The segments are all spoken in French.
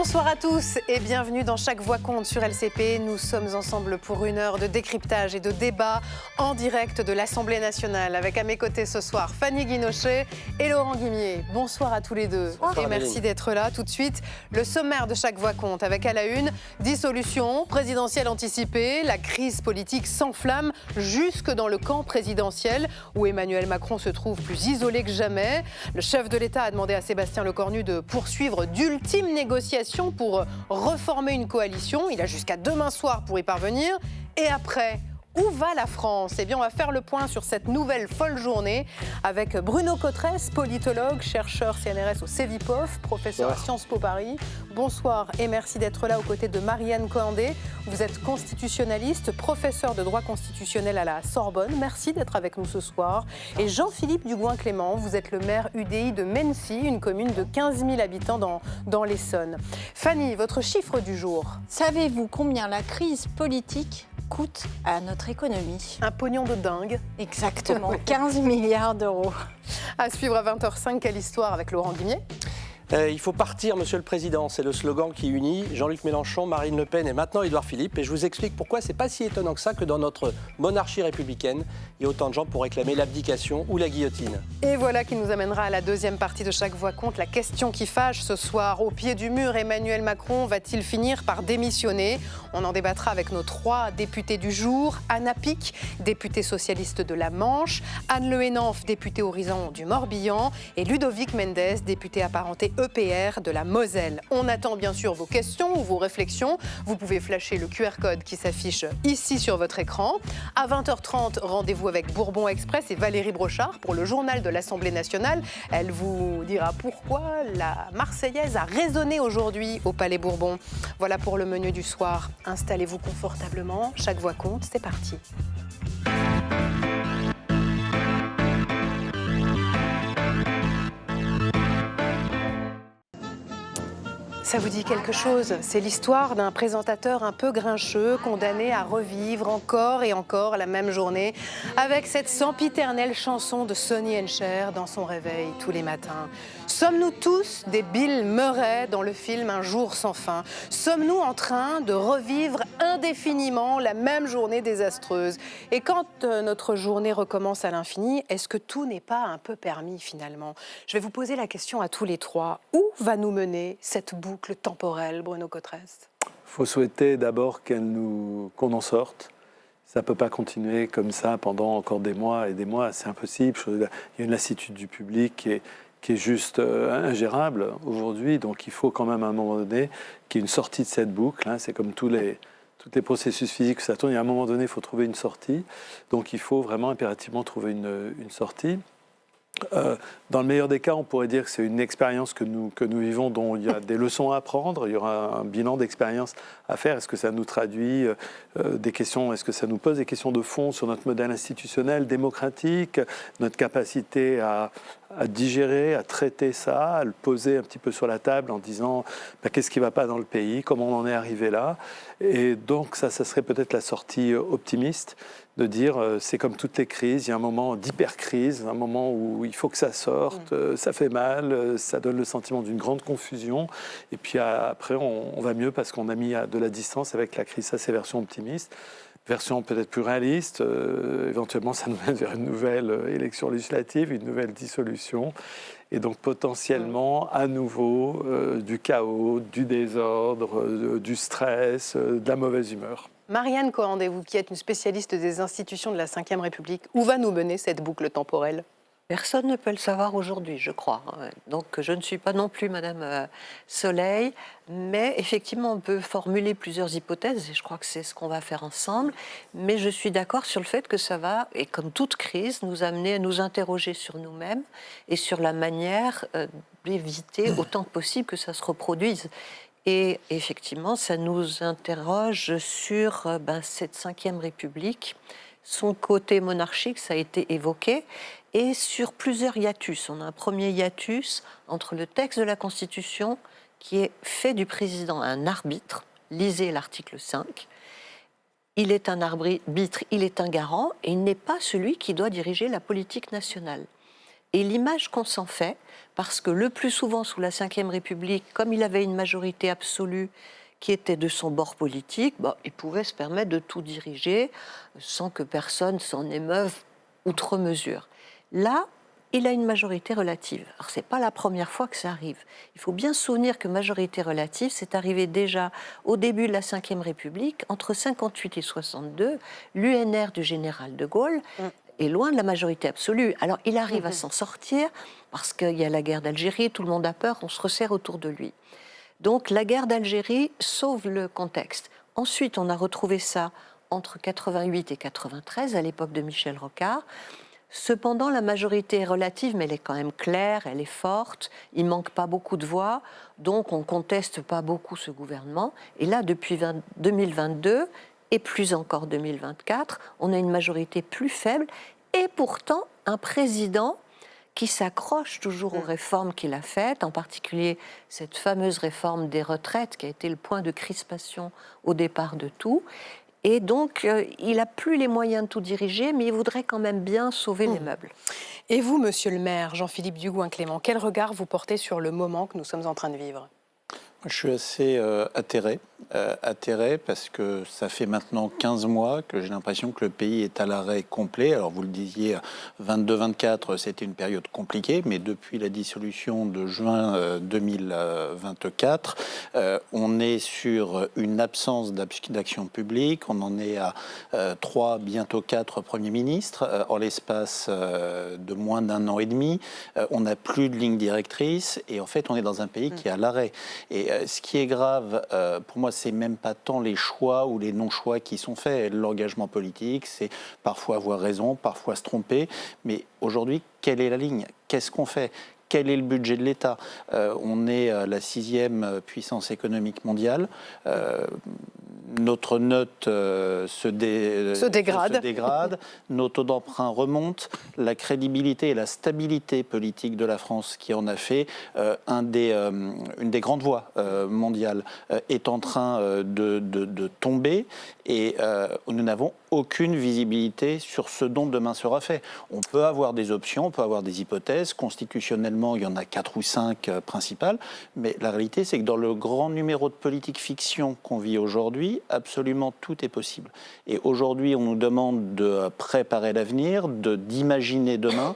Bonsoir à tous et bienvenue dans Chaque Voix compte sur LCP. Nous sommes ensemble pour une heure de décryptage et de débat en direct de l'Assemblée nationale avec à mes côtés ce soir Fanny Guinochet et Laurent Guimier. Bonsoir à tous les deux et merci d'être là. Tout de suite, le sommaire de Chaque Voix compte avec à la une, dissolution présidentielle anticipée, la crise politique s'enflamme jusque dans le camp présidentiel où Emmanuel Macron se trouve plus isolé que jamais. Le chef de l'État a demandé à Sébastien Lecornu de poursuivre d'ultimes négociations pour reformer une coalition. Il a jusqu'à demain soir pour y parvenir. Et après, où va la France? Eh bien, on va faire le point sur cette nouvelle folle journée avec Bruno Cotresse, politologue, chercheur CNRS au CEVIPOF, professeur à Sciences Po Paris. Bonsoir et merci d'être là aux côtés de Marianne Coandé. Vous êtes constitutionnaliste, professeur de droit constitutionnel à la Sorbonne. Merci d'être avec nous ce soir. Et Jean-Philippe Dugouin-Clément, vous êtes le maire UDI de Mennecy, une commune de 15 000 habitants dans l'Essonne. Fanny, votre chiffre du jour. Savez-vous combien la crise politique coûte à notre économie? Un pognon de dingue. Exactement, 15 milliards d'euros. À suivre à 20h05, quelle histoire avec Laurent Guimier? Il faut partir, Monsieur le Président. C'est le slogan qui unit Jean-Luc Mélenchon, Marine Le Pen et maintenant Édouard Philippe. Et je vous explique pourquoi c'est pas si étonnant que ça que dans notre monarchie républicaine, il y a autant de gens pour réclamer l'abdication ou la guillotine. Et voilà qui nous amènera à la deuxième partie de Chaque Voix compte. La question qui fâche ce soir. Au pied du mur, Emmanuel Macron va-t-il finir par démissionner? On en débattra avec nos 3 députés du jour. Anna Pic, députée socialiste de la Manche. Anne Le Hénauf, députée Horizon du Morbihan. Et Ludovic Mendes, député apparenté EPR de la Moselle. On attend bien sûr vos questions ou vos réflexions. Vous pouvez flasher le QR code qui s'affiche ici sur votre écran. À 20h30, rendez-vous avec Bourbon Express et Valérie Brochard pour le journal de l'Assemblée nationale. Elle vous dira pourquoi la Marseillaise a résonné aujourd'hui au Palais Bourbon. Voilà pour le menu du soir. Installez-vous confortablement. Chaque voix compte. C'est parti. Ça vous dit quelque chose? C'est l'histoire d'un présentateur un peu grincheux, condamné à revivre encore et encore la même journée avec cette sempiternelle chanson de Sonny & Cher dans son réveil tous les matins. Sommes-nous tous des Bill Murray dans le film Un jour sans fin? Sommes-nous en train de revivre indéfiniment la même journée désastreuse? Et quand notre journée recommence à l'infini, est-ce que tout n'est pas un peu permis finalement? Je vais vous poser la question à tous les 3. Où va nous mener cette boucle temporelle, Bruno Cotresse? Il faut souhaiter d'abord qu'on en sorte. Ça ne peut pas continuer comme ça pendant encore des mois et des mois. C'est impossible. Il y a une lassitude du public qui est juste ingérable aujourd'hui. Donc il faut quand même à un moment donné qu'il y ait une sortie de cette boucle. C'est comme tous les processus physiques, ça tourne. Il y a un moment donné, il faut trouver une sortie. Donc il faut vraiment impérativement trouver une sortie. Dans le meilleur des cas, on pourrait dire que c'est une expérience que nous vivons dont il y a des leçons à apprendre, il y aura un bilan d'expérience à faire. Est-ce que ça nous traduit des questions, est-ce que ça nous pose des questions de fond sur notre modèle institutionnel, démocratique, notre capacité à digérer, à traiter ça, à le poser un petit peu sur la table en disant qu'est-ce qui ne va pas dans le pays, comment on en est arrivé là. Et donc ça serait peut-être la sortie optimiste, de dire c'est comme toutes les crises, il y a un moment d'hypercrise, un moment où il faut que ça sorte, ça fait mal, ça donne le sentiment d'une grande confusion, et puis après on va mieux parce qu'on a mis de la distance avec la crise. Ça c'est version optimiste. Version peut-être plus réaliste, éventuellement ça nous mène vers une nouvelle élection législative, une nouvelle dissolution, et donc potentiellement à nouveau du chaos, du désordre, du stress, de la mauvaise humeur. Marianne Coandé, vous qui êtes une spécialiste des institutions de la Ve République, où va nous mener cette boucle temporelle? Personne ne peut le savoir aujourd'hui, je crois. Donc je ne suis pas non plus Madame Soleil, mais effectivement on peut formuler plusieurs hypothèses, et je crois que c'est ce qu'on va faire ensemble. Mais je suis d'accord sur le fait que ça va, et comme toute crise, nous amener à nous interroger sur nous-mêmes et sur la manière d'éviter autant que possible que ça se reproduise. Et effectivement, ça nous interroge sur cette Ve République, son côté monarchique, ça a été évoqué, et sur plusieurs hiatus. On a un premier hiatus entre le texte de la Constitution qui est fait du président un arbitre, lisez l'article 5, il est un arbitre, il est un garant, et il n'est pas celui qui doit diriger la politique nationale. Et l'image qu'on s'en fait, parce que le plus souvent sous la Ve République, comme il avait une majorité absolue qui était de son bord politique, il pouvait se permettre de tout diriger sans que personne s'en émeuve outre mesure. Là, il a une majorité relative. Alors, ce n'est pas la première fois que ça arrive. Il faut bien se souvenir que majorité relative, c'est arrivé déjà au début de la Ve République, entre 58 et 62, l'UNR du général de Gaulle est loin de la majorité absolue. Alors, il arrive à s'en sortir, parce qu'il y a la guerre d'Algérie, tout le monde a peur, on se resserre autour de lui. Donc, la guerre d'Algérie sauve le contexte. Ensuite, on a retrouvé ça entre 88 et 93, à l'époque de Michel Rocard. Cependant, la majorité est relative, mais elle est quand même claire, elle est forte, il ne manque pas beaucoup de voix, donc on ne conteste pas beaucoup ce gouvernement. Et là, depuis 2022, et plus encore 2024, on a une majorité plus faible, et pourtant un président qui s'accroche toujours aux réformes qu'il a faites, en particulier cette fameuse réforme des retraites, qui a été le point de crispation au départ de tout. Et donc, il n'a plus les moyens de tout diriger, mais il voudrait quand même bien sauver les meubles. Et vous, monsieur le maire, Jean-Philippe Dugouin-Clément, quel regard vous portez sur le moment que nous sommes en train de vivre ? Je suis assez atterré parce que ça fait maintenant 15 mois que j'ai l'impression que le pays est à l'arrêt complet. Alors vous le disiez, 22-24, c'était une période compliquée, mais depuis la dissolution de juin 2024, on est sur une absence d'action publique. On en est à 3, bientôt 4 premiers ministres en l'espace de moins d'un an et demi. On n'a plus de ligne directrice et en fait, on est dans un pays qui est à l'arrêt. Et ce qui est grave, pour moi, c'est même pas tant les choix ou les non-choix qui sont faits. L'engagement politique, c'est parfois avoir raison, parfois se tromper. Mais aujourd'hui, quelle est la ligne ? Qu'est-ce qu'on fait ? Quel est le budget de l'État ? On est la 6e puissance économique mondiale. Notre note se dégrade, nos taux d'emprunt remontent, la crédibilité et la stabilité politique de la France, qui en a fait une des grandes voies mondiales, est en train de tomber et nous n'avons aucune visibilité sur ce dont demain sera fait. On peut avoir des options, on peut avoir des hypothèses. Constitutionnellement, il y en a 4 ou 5 principales, mais la réalité, c'est que dans le grand numéro de politique fiction qu'on vit aujourd'hui, absolument tout est possible. Et aujourd'hui, on nous demande de préparer l'avenir, d'imaginer demain,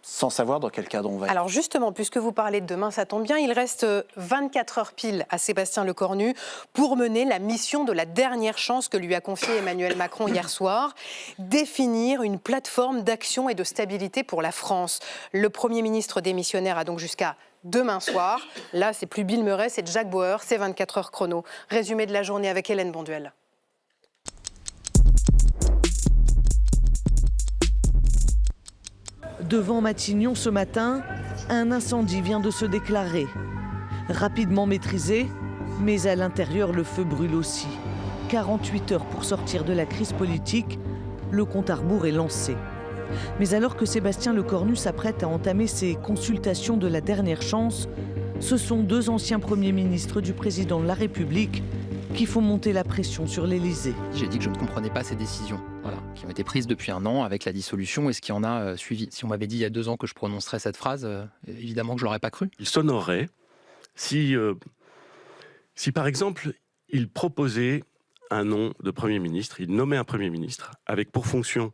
sans savoir dans quel cadre on va être. Alors justement, puisque vous parlez de demain, ça tombe bien, il reste 24 heures pile à Sébastien Lecornu pour mener la mission de la dernière chance que lui a confiée Emmanuel Macron hier soir, définir une plateforme d'action et de stabilité pour la France. Le Premier ministre démissionnaire a donc jusqu'à demain soir. Là, c'est plus Bill Murray, c'est Jack Bauer, c'est 24 heures chrono. Résumé de la journée avec Hélène Bonduel. Devant Matignon ce matin, un incendie vient de se déclarer. Rapidement maîtrisé, mais à l'intérieur le feu brûle aussi. 48 heures pour sortir de la crise politique, le compte à rebours est lancé. Mais alors que Sébastien Lecornu s'apprête à entamer ses consultations de la dernière chance, ce sont 2 anciens premiers ministres du président de la République qui font monter la pression sur l'Élysée. J'ai dit que je ne comprenais pas ces décisions, qui ont été prises depuis un an avec la dissolution et ce qui en a suivi. Si on m'avait dit il y a 2 ans que je prononcerais cette phrase, évidemment que je ne l'aurais pas cru. Il s'honorerait si par exemple, il proposait un nom de Premier ministre, il nommait un Premier ministre avec pour fonction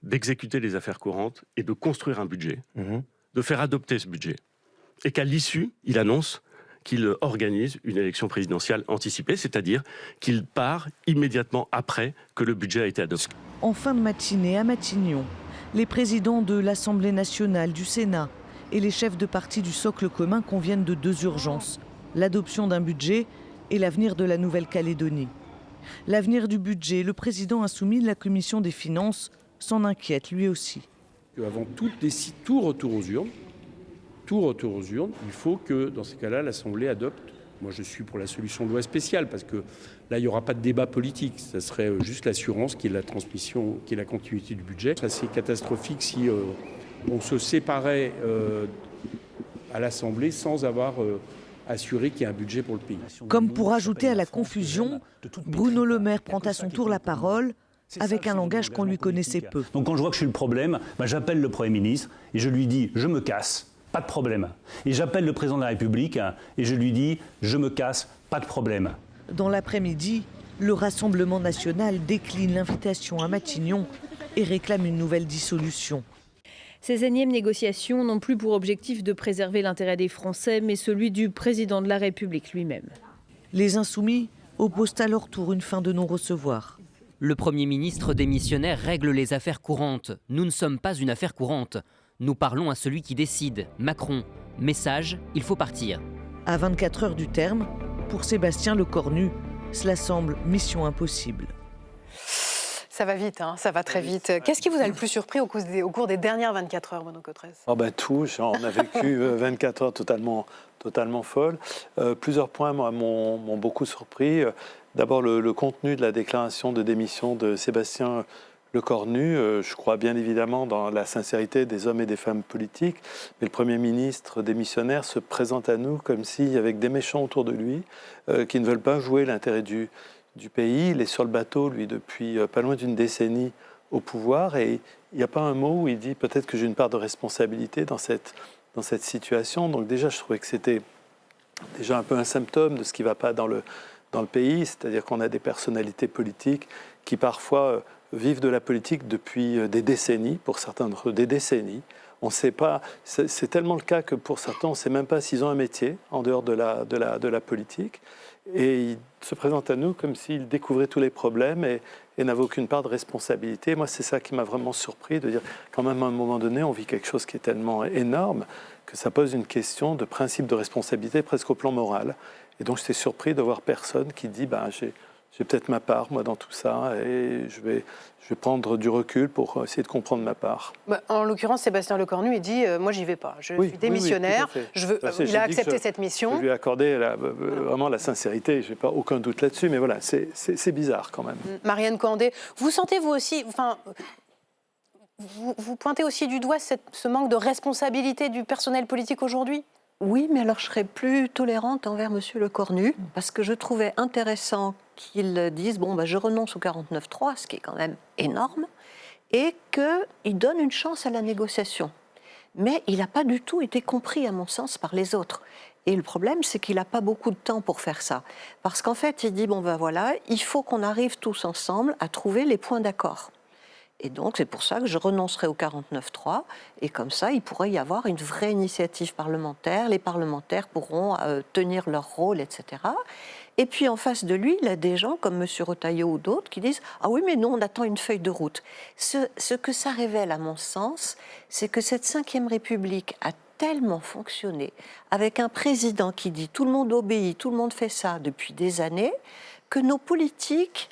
d'exécuter les affaires courantes et de construire un budget, de faire adopter ce budget. Et qu'à l'issue, il annonce qu'il organise une élection présidentielle anticipée, c'est-à-dire qu'il part immédiatement après que le budget a été adopté. En fin de matinée à Matignon, les présidents de l'Assemblée nationale, du Sénat et les chefs de parti du socle commun conviennent de 2 urgences, l'adoption d'un budget et l'avenir de la Nouvelle-Calédonie. L'avenir du budget, le président insoumis de la Commission des finances s'en inquiète lui aussi. Avant tout retour aux urnes, il faut que, dans ces cas-là, l'Assemblée adopte. Moi, je suis pour la solution de loi spéciale, parce que là, il n'y aura pas de débat politique. Ça serait juste l'assurance qui est la transmission, qui est la continuité du budget. Ça, c'est catastrophique si on se séparait à l'Assemblée sans avoir assuré qu'il y ait un budget pour le pays. Comme pour ajouter à la confusion, Bruno Le Maire prend à son tour la parole. avec un langage qu'on lui connaissait peu. Donc quand je vois que je suis le problème, j'appelle le Premier ministre et je lui dis « je me casse ». Pas de problème. Et j'appelle le président de la République et je lui dis « je me casse, pas de problème ». Dans l'après-midi, le Rassemblement national décline l'invitation à Matignon et réclame une nouvelle dissolution. Ces énièmes négociations n'ont plus pour objectif de préserver l'intérêt des Français, mais celui du président de la République lui-même. Les Insoumis opposent à leur tour une fin de non-recevoir. Le Premier ministre démissionnaire règle les affaires courantes. Nous ne sommes pas une affaire courante. Nous parlons à celui qui décide, Macron. Message, il faut partir. À 24 heures du terme, pour Sébastien Lecornu, cela semble mission impossible. Ça va vite, hein, ça va très vite. Qu'est-ce qui vous a le plus surpris au cours des dernières 24 heures, Bruno Cotresse ? Tout, on a vécu 24 heures totalement folles. Plusieurs points m'ont beaucoup surpris. D'abord, le contenu de la déclaration de démission de Sébastien Lecornu. Je crois bien évidemment dans la sincérité des hommes et des femmes politiques, mais le Premier ministre démissionnaire se présente à nous comme si, avec des méchants autour de lui, qui ne veulent pas jouer l'intérêt du pays. Il est sur le bateau, lui, depuis pas loin d'une décennie au pouvoir, et il n'y a pas un mot où il dit peut-être que j'ai une part de responsabilité dans cette situation. Donc déjà, je trouvais que c'était déjà un peu un symptôme de ce qui ne va pas dans le pays, c'est-à-dire qu'on a des personnalités politiques qui parfois vivent de la politique depuis des décennies, pour certains d'entre eux des décennies. On ne sait pas, c'est tellement le cas que pour certains, on ne sait même pas s'ils ont un métier en dehors de la politique. Et il se présente à nous comme s'il découvrait tous les problèmes et n'avait aucune part de responsabilité. Moi, c'est ça qui m'a vraiment surpris, de dire quand même à un moment donné, on vit quelque chose qui est tellement énorme que ça pose une question de principe de responsabilité presque au plan moral. Et donc, j'étais surpris de voir personne qui dit j'ai peut-être ma part, moi, dans tout ça, et je vais prendre du recul pour essayer de comprendre ma part. En l'occurrence, Sébastien Lecornu, il dit moi, j'y vais pas. Je suis démissionnaire. Il a accepté cette mission. Je lui ai accordé vraiment la sincérité. Je n'ai pas aucun doute là-dessus, mais voilà, c'est bizarre quand même. Marianne Coandé, vous sentez vous aussi, vous pointez aussi du doigt ce manque de responsabilité du personnel politique aujourd'hui ? Oui, mais alors je serais plus tolérante envers M. Lecornu, parce que je trouvais intéressant qu'il dise je renonce au 49.3, ce qui est quand même énorme, et qu'il donne une chance à la négociation. Mais il n'a pas du tout été compris, à mon sens, par les autres. Et le problème, c'est qu'il n'a pas beaucoup de temps pour faire ça. Parce qu'en fait, il dit il faut qu'on arrive tous ensemble à trouver les points d'accord. Et donc, c'est pour ça que je renoncerai au 49.3. Et comme ça, il pourrait y avoir une vraie initiative parlementaire. Les parlementaires pourront tenir leur rôle, etc. Et puis, en face de lui, il a des gens comme M. Retailleau ou d'autres qui disent « Ah oui, mais nous, on attend une feuille de route ». Ce que ça révèle, à mon sens, c'est que cette Ve République a tellement fonctionné, avec un président qui dit « tout le monde obéit, tout le monde fait ça » depuis des années, que nos politiques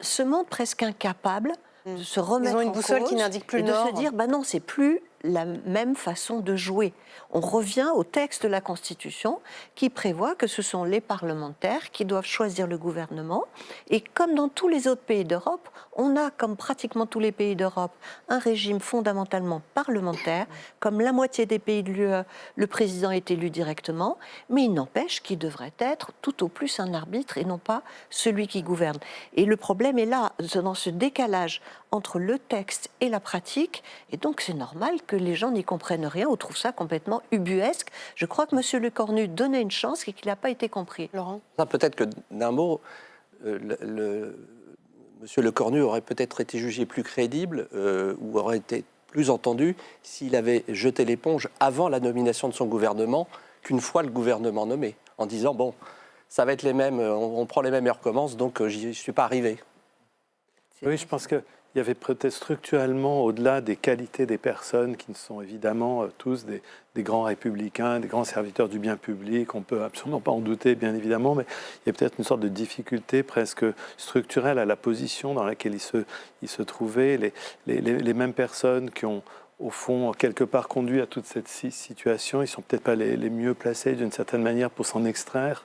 se montrent presque incapables de se remettre en cause. Ils ont une boussole qui n'indique plus le nord. Et de se dire, non, c'est plus la même façon de jouer. On revient au texte de la Constitution qui prévoit que ce sont les parlementaires qui doivent choisir le gouvernement. Et comme dans tous les autres pays d'Europe, on a, comme pratiquement tous les pays d'Europe, un régime fondamentalement parlementaire. Comme la moitié des pays de l'UE, le président est élu directement, mais il n'empêche qu'il devrait être tout au plus un arbitre et non pas celui qui gouverne. Et le problème est là, dans ce décalage entre le texte et la pratique, et donc c'est normal que les gens n'y comprennent rien ou trouvent ça complètement ubuesque. Je crois que M. Lecornu donnait une chance et qu'il n'a pas été compris. Laurent ? Peut-être que d'un mot, M. Lecornu aurait peut-être été jugé plus crédible ou aurait été plus entendu s'il avait jeté l'éponge avant la nomination de son gouvernement qu'une fois le gouvernement nommé, en disant ça va être les mêmes, on prend les mêmes et on recommence, donc j'y suis pas arrivé. Oui, je pense qu'il y avait peut-être structurellement, au-delà des qualités des personnes qui ne sont évidemment tous des grands républicains, des grands serviteurs du bien public, on ne peut absolument pas en douter, bien évidemment, mais il y a peut-être une sorte de difficulté presque structurelle à la position dans laquelle il se trouvait. Les mêmes personnes qui ont, au fond, quelque part conduit à toute cette situation, ils ne sont peut-être pas les mieux placés d'une certaine manière pour s'en extraire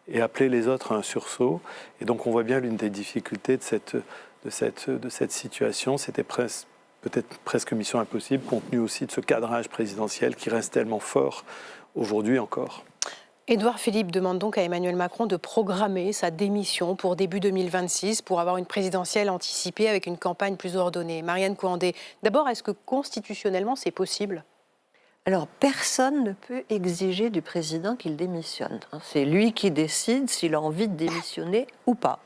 et appeler les autres à un sursaut. Et donc on voit bien l'une des difficultés de cette situation, c'était peut-être presque mission impossible, compte tenu aussi de ce cadrage présidentiel qui reste tellement fort aujourd'hui encore. Édouard Philippe demande donc à Emmanuel Macron de programmer sa démission pour début 2026 pour avoir une présidentielle anticipée avec une campagne plus ordonnée. Marianne Kouandé, d'abord, est-ce que constitutionnellement c'est possible ? Alors, personne ne peut exiger du président qu'il démissionne. C'est lui qui décide s'il a envie de démissionner ou pas.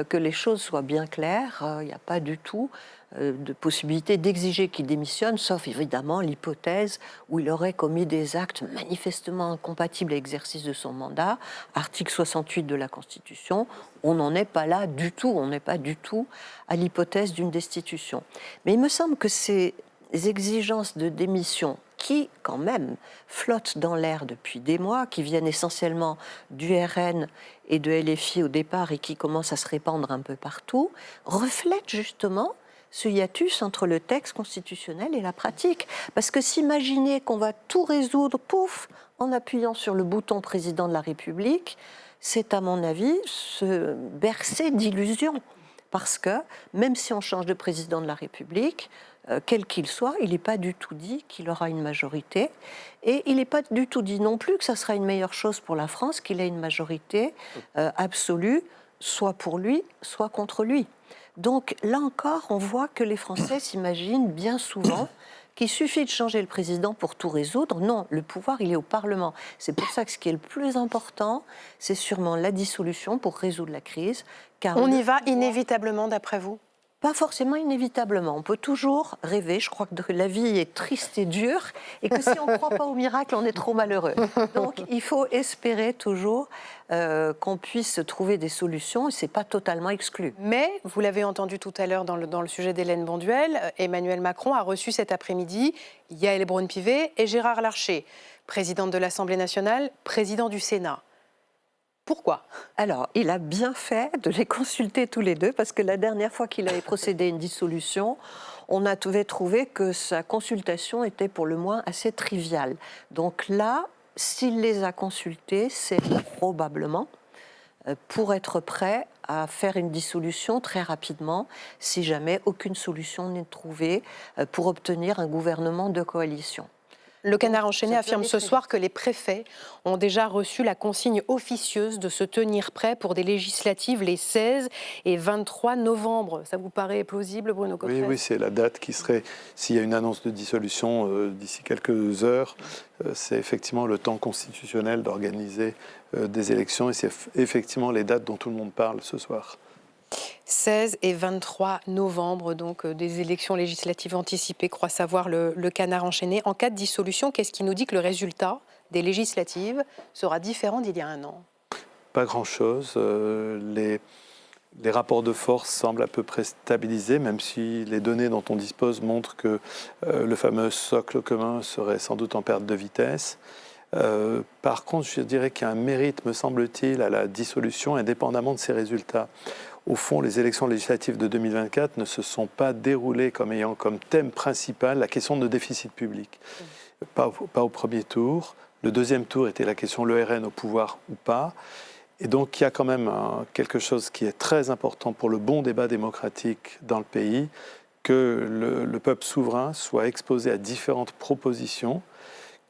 Que les choses soient bien claires, il n'y a pas du tout de possibilité d'exiger qu'il démissionne, sauf évidemment l'hypothèse où il aurait commis des actes manifestement incompatibles à l'exercice de son mandat. Article 68 de la Constitution, on n'en est pas là du tout, on n'est pas du tout à l'hypothèse d'une destitution. Mais il me semble que ces exigences de démission qui, quand même, flottent dans l'air depuis des mois, qui viennent essentiellement du RN et de LFI au départ et qui commencent à se répandre un peu partout, reflètent justement ce hiatus entre le texte constitutionnel et la pratique. Parce que s'imaginer qu'on va tout résoudre, pouf, en appuyant sur le bouton président de la République, c'est à mon avis se bercer d'illusions. Parce que même si on change de président de la République, quel qu'il soit, il n'est pas du tout dit qu'il aura une majorité. Et il n'est pas du tout dit non plus que ça sera une meilleure chose pour la France qu'il ait une majorité absolue, soit pour lui, soit contre lui. Donc là encore, on voit que les Français s'imaginent bien souvent qu'il suffit de changer le président pour tout résoudre. Non, le pouvoir, il est au Parlement. C'est pour ça que ce qui est le plus important, c'est sûrement la dissolution pour résoudre la crise. Car on y va inévitablement, d'après vous ? Pas forcément inévitablement. On peut toujours rêver. Je crois que la vie est triste et dure et que si on ne croit pas au miracle, on est trop malheureux. Donc il faut espérer toujours qu'on puisse trouver des solutions et ce n'est pas totalement exclu. Mais, vous l'avez entendu tout à l'heure dans le sujet d'Hélène Bonduel, Emmanuel Macron a reçu cet après-midi Yaël Braun-Pivet et Gérard Larcher, présidente de l'Assemblée nationale, président du Sénat. Pourquoi ? Alors, il a bien fait de les consulter tous les deux, parce que la dernière fois qu'il avait procédé à une dissolution, on avait trouvé que sa consultation était pour le moins assez triviale. Donc là, s'il les a consultés, c'est probablement pour être prêt à faire une dissolution très rapidement, si jamais aucune solution n'est trouvée pour obtenir un gouvernement de coalition. Le Canard enchaîné affirme ce soir que les préfets ont déjà reçu la consigne officieuse de se tenir prêts pour des législatives les 16 et 23 novembre. Ça vous paraît plausible, Bruno Coquerel ? Oui, c'est la date qui serait, s'il y a une annonce de dissolution d'ici quelques heures, c'est effectivement le temps constitutionnel d'organiser des élections et c'est effectivement les dates dont tout le monde parle ce soir. 16 et 23 novembre, donc des élections législatives anticipées, croit savoir le Canard enchaîné. En cas de dissolution, qu'est-ce qui nous dit que le résultat des législatives sera différent d'il y a un an ? Pas grand-chose. Les rapports de force semblent à peu près stabilisés, même si les données dont on dispose montrent que le fameux socle commun serait sans doute en perte de vitesse. Par contre, je dirais qu'il y a un mérite, me semble-t-il, à la dissolution, indépendamment de ces résultats. Au fond, les élections législatives de 2024 ne se sont pas déroulées comme ayant comme thème principal la question de déficit public. Pas au premier tour. Le deuxième tour était la question le RN au pouvoir ou pas. Et donc, il y a quand même quelque chose qui est très important pour le bon débat démocratique dans le pays, que le peuple souverain soit exposé à différentes propositions,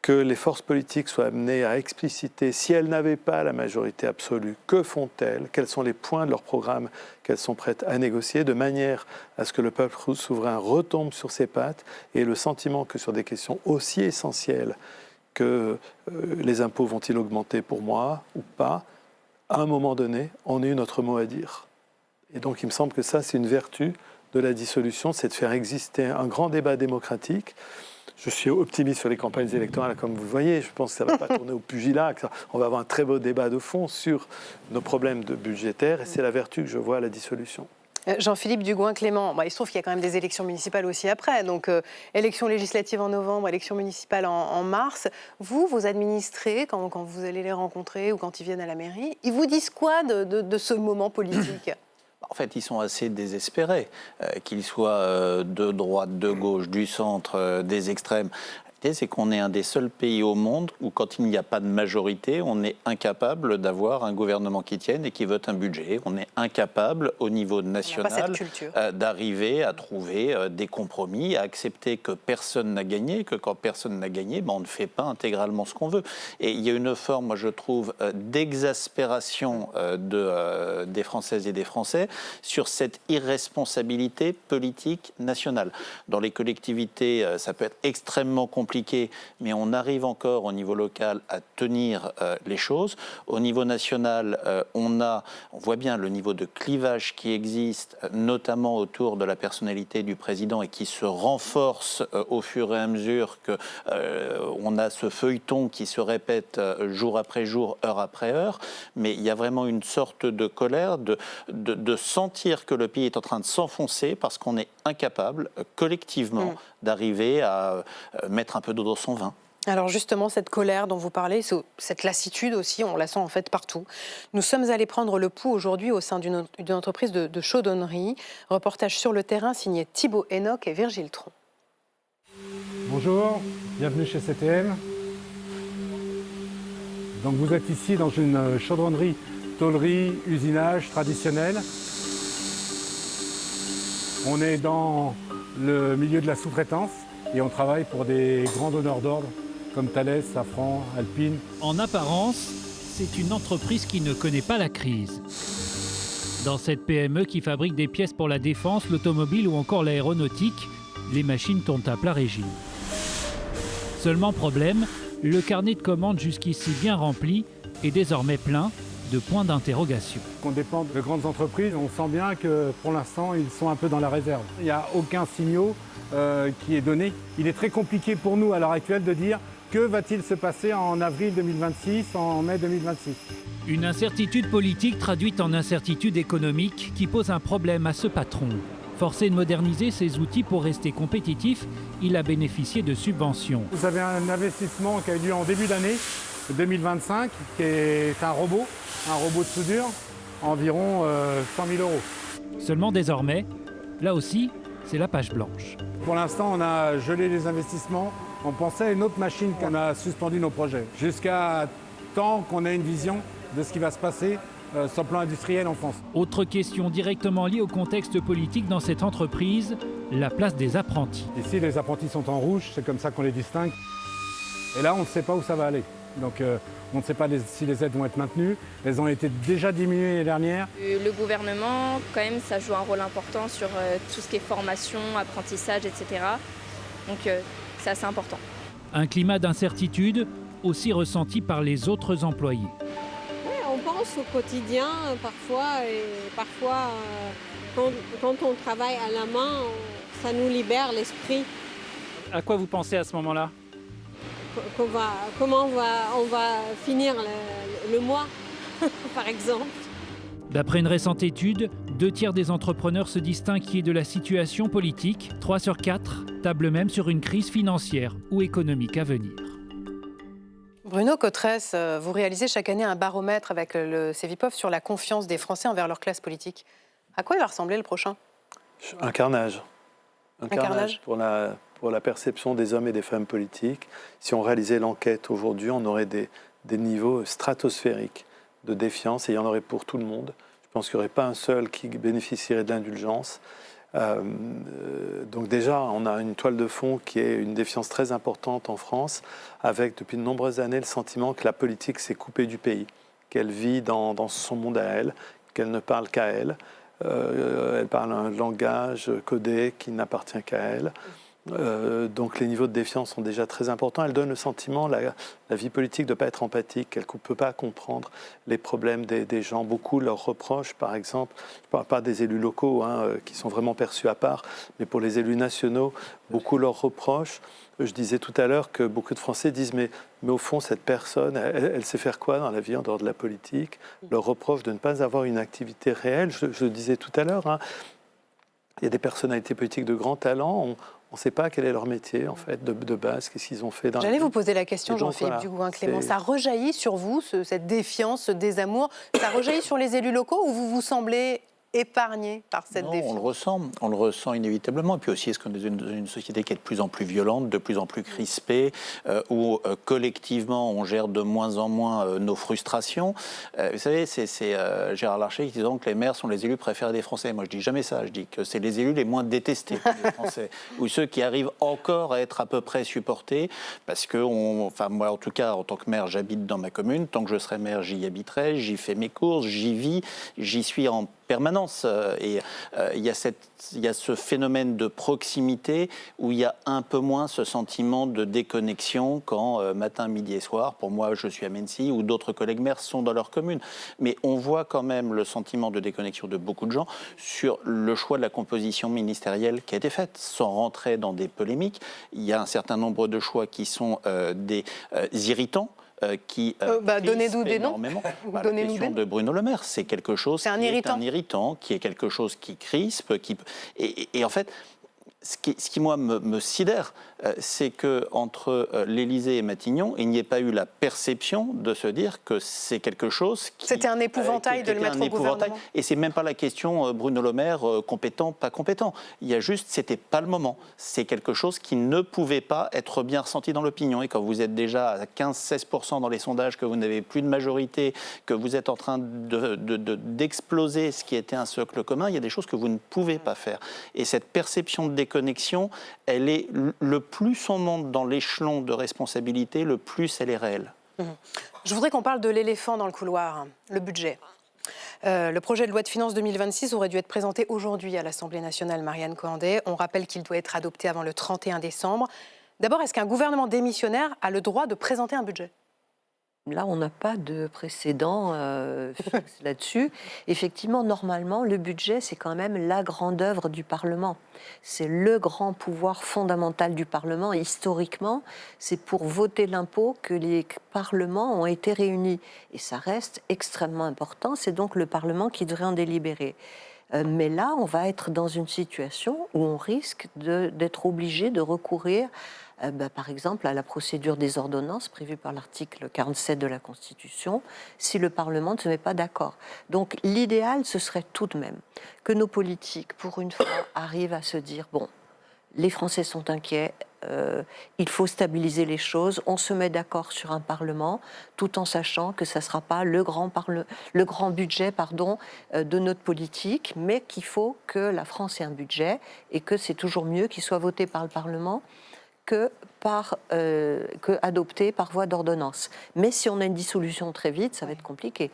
que les forces politiques soient amenées à expliciter, si elles n'avaient pas la majorité absolue, que font-elles, quels sont les points de leur programme qu'elles sont prêtes à négocier, de manière à ce que le peuple souverain retombe sur ses pattes et le sentiment que sur des questions aussi essentielles que les impôts vont-ils augmenter pour moi ou pas, à un moment donné, on ait eu notre mot à dire. Et donc il me semble que ça, c'est une vertu de la dissolution, c'est de faire exister un grand débat démocratique. Je suis optimiste sur les campagnes électorales, comme vous le voyez. Je pense que ça ne va pas tourner au pugilat. On va avoir un très beau débat de fond sur nos problèmes budgétaires. Et c'est la vertu que je vois à la dissolution. Jean-Philippe Dugoin-Clément, il se trouve qu'il y a quand même des élections municipales aussi après. Donc, élections législatives en novembre, élections municipales en mars. Vous administrez, quand vous allez les rencontrer ou quand ils viennent à la mairie, ils vous disent quoi de ce moment politique ? En fait, ils sont assez désespérés, qu'ils soient de droite, de gauche, du centre, des extrêmes. réalité, c'est qu'on est un des seuls pays au monde où, quand il n'y a pas de majorité, on est incapable d'avoir un gouvernement qui tienne et qui vote un budget. On est incapable, au niveau national, d'arriver à trouver des compromis, à accepter que personne n'a gagné, que quand personne n'a gagné, on ne fait pas intégralement ce qu'on veut. Et il y a une forme, moi je trouve, d'exaspération des Françaises et des Français sur cette irresponsabilité politique nationale. Dans les collectivités, ça peut être extrêmement compliqué, mais on arrive encore au niveau local à tenir les choses. Au niveau national, on voit bien le niveau de clivage qui existe, notamment autour de la personnalité du président et qui se renforce au fur et à mesure qu'on a ce feuilleton qui se répète jour après jour, heure après heure. Mais il y a vraiment une sorte de colère, de sentir que le pays est en train de s'enfoncer parce qu'on est incapable, collectivement, d'arriver à mettre un peu d'eau dans son vin. Alors justement, cette colère dont vous parlez, cette lassitude aussi, on la sent en fait partout. Nous sommes allés prendre le pouls aujourd'hui au sein d'une entreprise de chaudronnerie. Reportage sur le terrain signé Thibaut Enoch et Virgile Tron. Bonjour, bienvenue chez CTM. Donc vous êtes ici dans une chaudronnerie, tôlerie, usinage traditionnel. On est dans le milieu de la sous-traitance et on travaille pour des grands donneurs d'ordre comme Thales, Safran, Alpine. En apparence, c'est une entreprise qui ne connaît pas la crise. Dans cette PME qui fabrique des pièces pour la défense, l'automobile ou encore l'aéronautique, les machines tournent à plat régime. Seulement problème, le carnet de commandes jusqu'ici bien rempli est désormais plein de points d'interrogation. On dépend de grandes entreprises, on sent bien que pour l'instant ils sont un peu dans la réserve. Il n'y a aucun signal qui est donné. Il est très compliqué pour nous à l'heure actuelle de dire que va-t-il se passer en avril 2026, en mai 2026. Une incertitude politique traduite en incertitude économique qui pose un problème à ce patron. Forcé de moderniser ses outils pour rester compétitif, il a bénéficié de subventions. Vous avez un investissement qui a eu lieu en début d'année 2025, qui est un robot de soudure, environ 100 000 €. Seulement désormais, là aussi, c'est la page blanche. Pour l'instant, on a gelé les investissements. On pensait à une autre machine qu'on a suspendu nos projets. Jusqu'à temps qu'on ait une vision de ce qui va se passer sur le plan industriel en France. Autre question directement liée au contexte politique dans cette entreprise, la place des apprentis. Ici, les apprentis sont en rouge, c'est comme ça qu'on les distingue. Et là, on ne sait pas où ça va aller. Donc, on ne sait pas si les aides vont être maintenues. Elles ont été déjà diminuées l'année dernière. Le gouvernement, quand même, ça joue un rôle important sur tout ce qui est formation, apprentissage, etc. Donc, c'est assez important. Un climat d'incertitude aussi ressenti par les autres employés. On pense au quotidien parfois, et parfois quand on travaille à la main, ça nous libère l'esprit. À quoi vous pensez à ce moment-là ? Comment on va finir le mois, par exemple. D'après une récente étude, 2/3 des entrepreneurs se disent inquiets de la situation politique, 3 sur 4 tablent même sur une crise financière ou économique à venir. Bruno Cotresse, vous réalisez chaque année un baromètre avec le Cevipof sur la confiance des Français envers leur classe politique. À quoi il va ressembler le prochain ? Un carnage. Un carnage pour la perception des hommes et des femmes politiques. Si on réalisait l'enquête aujourd'hui, on aurait des niveaux stratosphériques de défiance et il y en aurait pour tout le monde. Je pense qu'il n'y aurait pas un seul qui bénéficierait de l'indulgence. Donc déjà, on a une toile de fond qui est une défiance très importante en France, avec depuis de nombreuses années le sentiment que la politique s'est coupée du pays, qu'elle vit dans son monde à elle, qu'elle ne parle qu'à elle. Elle parle un langage codé qui n'appartient qu'à elle. Donc les niveaux de défiance sont déjà très importants. Elle donne le sentiment, la vie politique, de ne pas être empathique, qu'elle ne peut pas comprendre les problèmes des gens. Beaucoup leur reprochent, par exemple, je ne parle pas des élus locaux qui sont vraiment perçus à part, mais pour les élus nationaux, beaucoup leur reprochent. Je disais tout à l'heure que beaucoup de Français disent mais au fond, cette personne, elle sait faire quoi dans la vie en dehors de la politique ? Leur reproche de ne pas avoir une activité réelle. Je le disais tout à l'heure, il y a des personnalités politiques de grand talent, on ne sait pas quel est leur métier, en fait, de base, qu'est-ce qu'ils ont fait dans la vie. J'allais vous poser la question, Jean-Philippe Dugouin-Clément. Ça rejaillit sur vous, cette défiance, ce désamour, ça rejaillit sur les élus locaux ou vous vous semblez épargnés par cette défiance? On le ressent inévitablement. Et puis aussi, est-ce qu'on est dans une société qui est de plus en plus violente, de plus en plus crispée, où collectivement on gère de moins en moins nos frustrations. Vous savez, c'est Gérard Larcher qui dit que les maires sont les élus préférés des Français. Moi, je dis jamais ça. Je dis que c'est les élus les moins détestés des Français, ou ceux qui arrivent encore à être à peu près supportés, parce que, moi, en tout cas, en tant que maire, j'habite dans ma commune. Tant que je serai maire, j'y habiterai, j'y fais mes courses, j'y vis, j'y suis en permanence. Et il y a ce phénomène de proximité où il y a un peu moins ce sentiment de déconnexion quand matin, midi et soir, pour moi, je suis à Mency, ou d'autres collègues maires sont dans leur commune. Mais on voit quand même le sentiment de déconnexion de beaucoup de gens sur le choix de la composition ministérielle qui a été faite. Sans rentrer dans des polémiques, il y a un certain nombre de choix qui sont des irritants. Donnez-nous des noms. La question de Bruno Le Maire, c'est quelque chose qui est un irritant, qui est quelque chose qui crispe, et en fait, ce qui moi me sidère, c'est qu'entre l'Élysée et Matignon, il n'y ait pas eu la perception de se dire que c'est quelque chose qui... C'était un épouvantail de le mettre au gouvernement. Et c'est même pas la question Bruno Le Maire, compétent, pas compétent. Il y a juste, c'était pas le moment. C'est quelque chose qui ne pouvait pas être bien ressenti dans l'opinion. Et quand vous êtes déjà à 15-16% dans les sondages, que vous n'avez plus de majorité, que vous êtes en train d'exploser ce qui était un socle commun, il y a des choses que vous ne pouvez pas faire. Et cette perception de déconnexion, elle est le plus on monte dans l'échelon de responsabilité, le plus elle est réelle. Je voudrais qu'on parle de l'éléphant dans le couloir, le budget. Le projet de loi de finances 2026 aurait dû être présenté aujourd'hui à l'Assemblée nationale, Marianne Cohandé. On rappelle qu'il doit être adopté avant le 31 décembre. D'abord, est-ce qu'un gouvernement démissionnaire a le droit de présenter un budget ? Là, on n'a pas de précédent fixe là-dessus. Effectivement, normalement, le budget, c'est quand même la grande œuvre du Parlement. C'est le grand pouvoir fondamental du Parlement. Et historiquement, c'est pour voter l'impôt que les parlements ont été réunis. Et ça reste extrêmement important. C'est donc le Parlement qui devrait en délibérer. Mais là, on va être dans une situation où on risque d'être obligé de recourir par exemple à la procédure des ordonnances prévue par l'article 47 de la Constitution, si le Parlement ne se met pas d'accord. Donc l'idéal, ce serait tout de même que nos politiques, pour une fois, arrivent à se dire, bon, les Français sont inquiets, il faut stabiliser les choses, on se met d'accord sur un Parlement, tout en sachant que ça ne sera pas le grand budget de notre politique, mais qu'il faut que la France ait un budget et que c'est toujours mieux qu'il soit voté par le Parlement que adopté par voie d'ordonnance. Mais si on a une dissolution très vite, ça va être compliqué.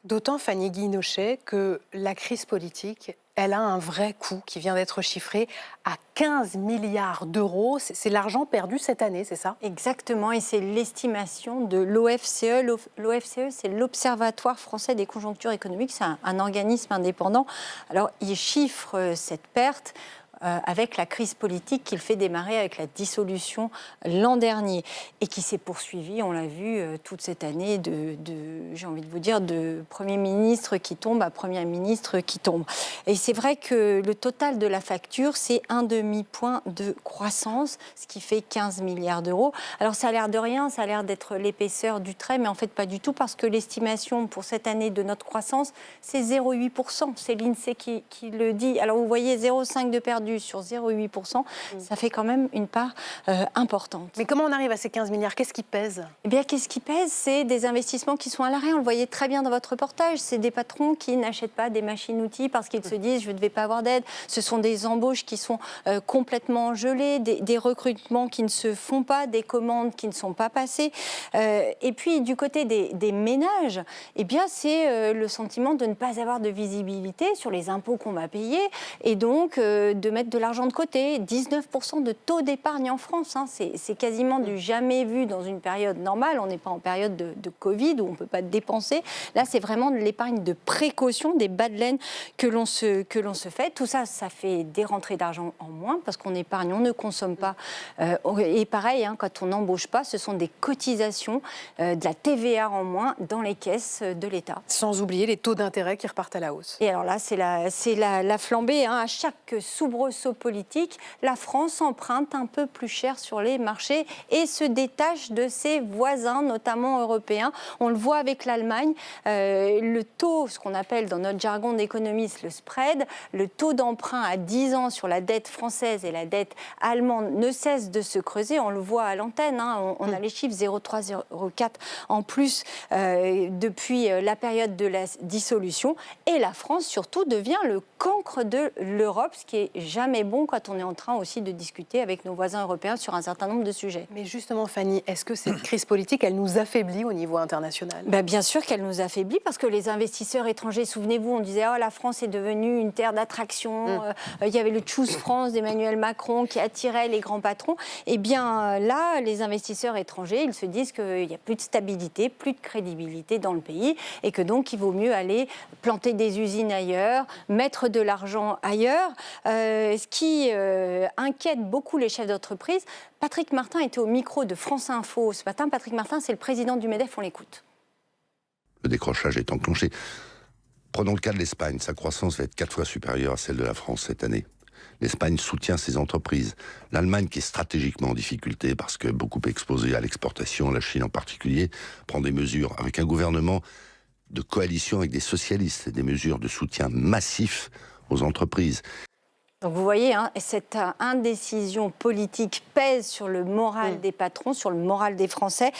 D'autant, Fanny Guinochet, que la crise politique, elle a un vrai coût qui vient d'être chiffré à 15 milliards d'euros. C'est l'argent perdu cette année, c'est ça ? Exactement, et c'est l'estimation de l'OFCE. L'OFCE, c'est l'Observatoire français des conjonctures économiques, c'est un organisme indépendant. Alors, il chiffre cette perte avec la crise politique qu'il fait démarrer avec la dissolution l'an dernier et qui s'est poursuivie, on l'a vu, toute cette année j'ai envie de vous dire, de Premier ministre qui tombe à Premier ministre qui tombe. Et c'est vrai que le total de la facture, c'est un demi-point de croissance, ce qui fait 15 milliards d'euros. Alors ça a l'air de rien, ça a l'air d'être l'épaisseur du trait, mais en fait pas du tout, parce que l'estimation pour cette année de notre croissance, c'est 0,8%. C'est l'INSEE qui le dit. Alors vous voyez, 0,5 de perdu sur 0,8%, ça fait quand même une part importante. Mais comment on arrive à ces 15 milliards ? Qu'est-ce qui pèse ? Eh bien, qu'est-ce qui pèse ? C'est des investissements qui sont à l'arrêt. On le voyait très bien dans votre reportage. C'est des patrons qui n'achètent pas des machines-outils parce qu'ils se disent « je ne vais pas avoir d'aide ». Ce sont des embauches qui sont complètement gelées, des recrutements qui ne se font pas, des commandes qui ne sont pas passées. Et puis, du côté des ménages, eh bien, c'est le sentiment de ne pas avoir de visibilité sur les impôts qu'on va payer et donc de mettre de l'argent de côté. 19% de taux d'épargne en France, hein, c'est quasiment du jamais vu dans une période normale. On n'est pas en période de Covid où on ne peut pas dépenser. Là, c'est vraiment de l'épargne de précaution, des bas de laine que l'on se fait. Tout ça, ça fait des rentrées d'argent en moins parce qu'on épargne, on ne consomme pas. Et pareil, hein, quand on n'embauche pas, ce sont des cotisations, de la TVA en moins dans les caisses de l'État. Sans oublier les taux d'intérêt qui repartent à la hausse. Et alors là, c'est la flambée. Hein. À chaque soubresaut soubresaut politique, la France emprunte un peu plus cher sur les marchés et se détache de ses voisins, notamment européens. On le voit avec l'Allemagne. Le taux, ce qu'on appelle dans notre jargon d'économiste le spread, le taux d'emprunt à 10 ans sur la dette française et la dette allemande ne cesse de se creuser. On le voit à l'antenne. On a les chiffres 0,3, 0,4 en plus depuis la période de la dissolution. Et la France, surtout, devient le cancre de l'Europe, ce qui est jamais bon quand on est en train aussi de discuter avec nos voisins européens sur un certain nombre de sujets. Mais justement, Fanny, est-ce que cette crise politique, elle nous affaiblit au niveau international ? Bien sûr qu'elle nous affaiblit parce que les investisseurs étrangers, souvenez-vous, on disait la France est devenue une terre d'attraction. Il y avait le Choose France d'Emmanuel Macron qui attirait les grands patrons. Et bien là, les investisseurs étrangers, ils se disent qu'il n'y a plus de stabilité, plus de crédibilité dans le pays et que donc il vaut mieux aller planter des usines ailleurs, mettre de l'argent ailleurs. Ce qui inquiète beaucoup les chefs d'entreprise. Patrick Martin était au micro de France Info ce matin. Patrick Martin, c'est le président du MEDEF, on l'écoute. Le décrochage est enclenché. Prenons le cas de l'Espagne. Sa croissance va être 4 fois supérieure à celle de la France cette année. L'Espagne soutient ses entreprises. L'Allemagne, qui est stratégiquement en difficulté parce que beaucoup exposée à l'exportation, la Chine en particulier, prend des mesures avec un gouvernement de coalition avec des socialistes, des mesures de soutien massif aux entreprises. Donc vous voyez, cette indécision politique pèse sur le moral des patrons, sur le moral des Français.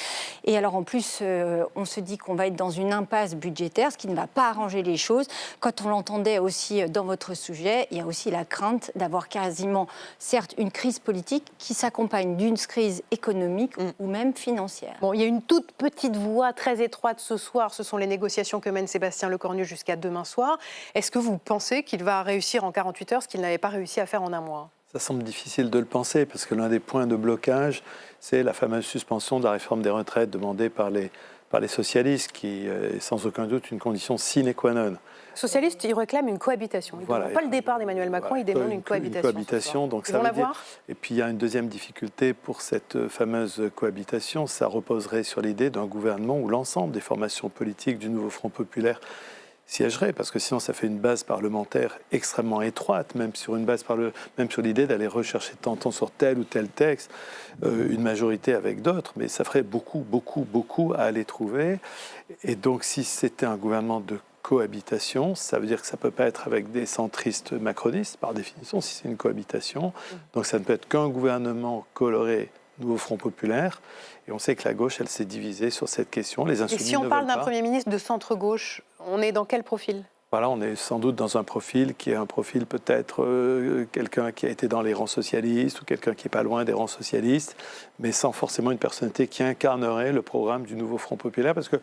Et alors en plus, on se dit qu'on va être dans une impasse budgétaire, ce qui ne va pas arranger les choses. Quand on l'entendait aussi dans votre sujet, il y a aussi la crainte d'avoir quasiment, certes, une crise politique qui s'accompagne d'une crise économique ou même financière. Bon, il y a une toute petite voie très étroite ce soir. Ce sont les négociations que mène Sébastien Lecornu jusqu'à demain soir. Est-ce que vous pensez qu'il va réussir en 48 heures ce qu'il n'avait pas réussi à faire en un mois? Ça semble difficile de le penser, parce que l'un des points de blocage, c'est la fameuse suspension de la réforme des retraites demandée par les socialistes, qui est sans aucun doute une condition sine qua non. Les socialistes, ils réclament une cohabitation. Ils ne demandent pas le départ d'Emmanuel Macron, ils demandent une cohabitation. Une cohabitation, donc ils ça vont veut la voir. Et puis il y a une deuxième difficulté pour cette fameuse cohabitation, ça reposerait sur l'idée d'un gouvernement où l'ensemble des formations politiques du nouveau Front populaire siégerait, parce que sinon ça fait une base parlementaire extrêmement étroite, même sur l'idée d'aller rechercher tantôt sur tel ou tel texte une majorité avec d'autres, mais ça ferait beaucoup à aller trouver. Et donc si c'était un gouvernement de cohabitation, ça veut dire que ça ne peut pas être avec des centristes macronistes, par définition, si c'est une cohabitation. Donc ça ne peut être qu'un gouvernement coloré Nouveau Front populaire. Et on sait que la gauche, elle s'est divisée sur cette question. Les Insoumis et si on parle d'un Premier ministre de centre-gauche, on est dans quel profil ? Voilà, on est sans doute dans un profil qui est un profil peut-être quelqu'un qui a été dans les rangs socialistes ou quelqu'un qui n'est pas loin des rangs socialistes, mais sans forcément une personnalité qui incarnerait le programme du Nouveau Front populaire, parce que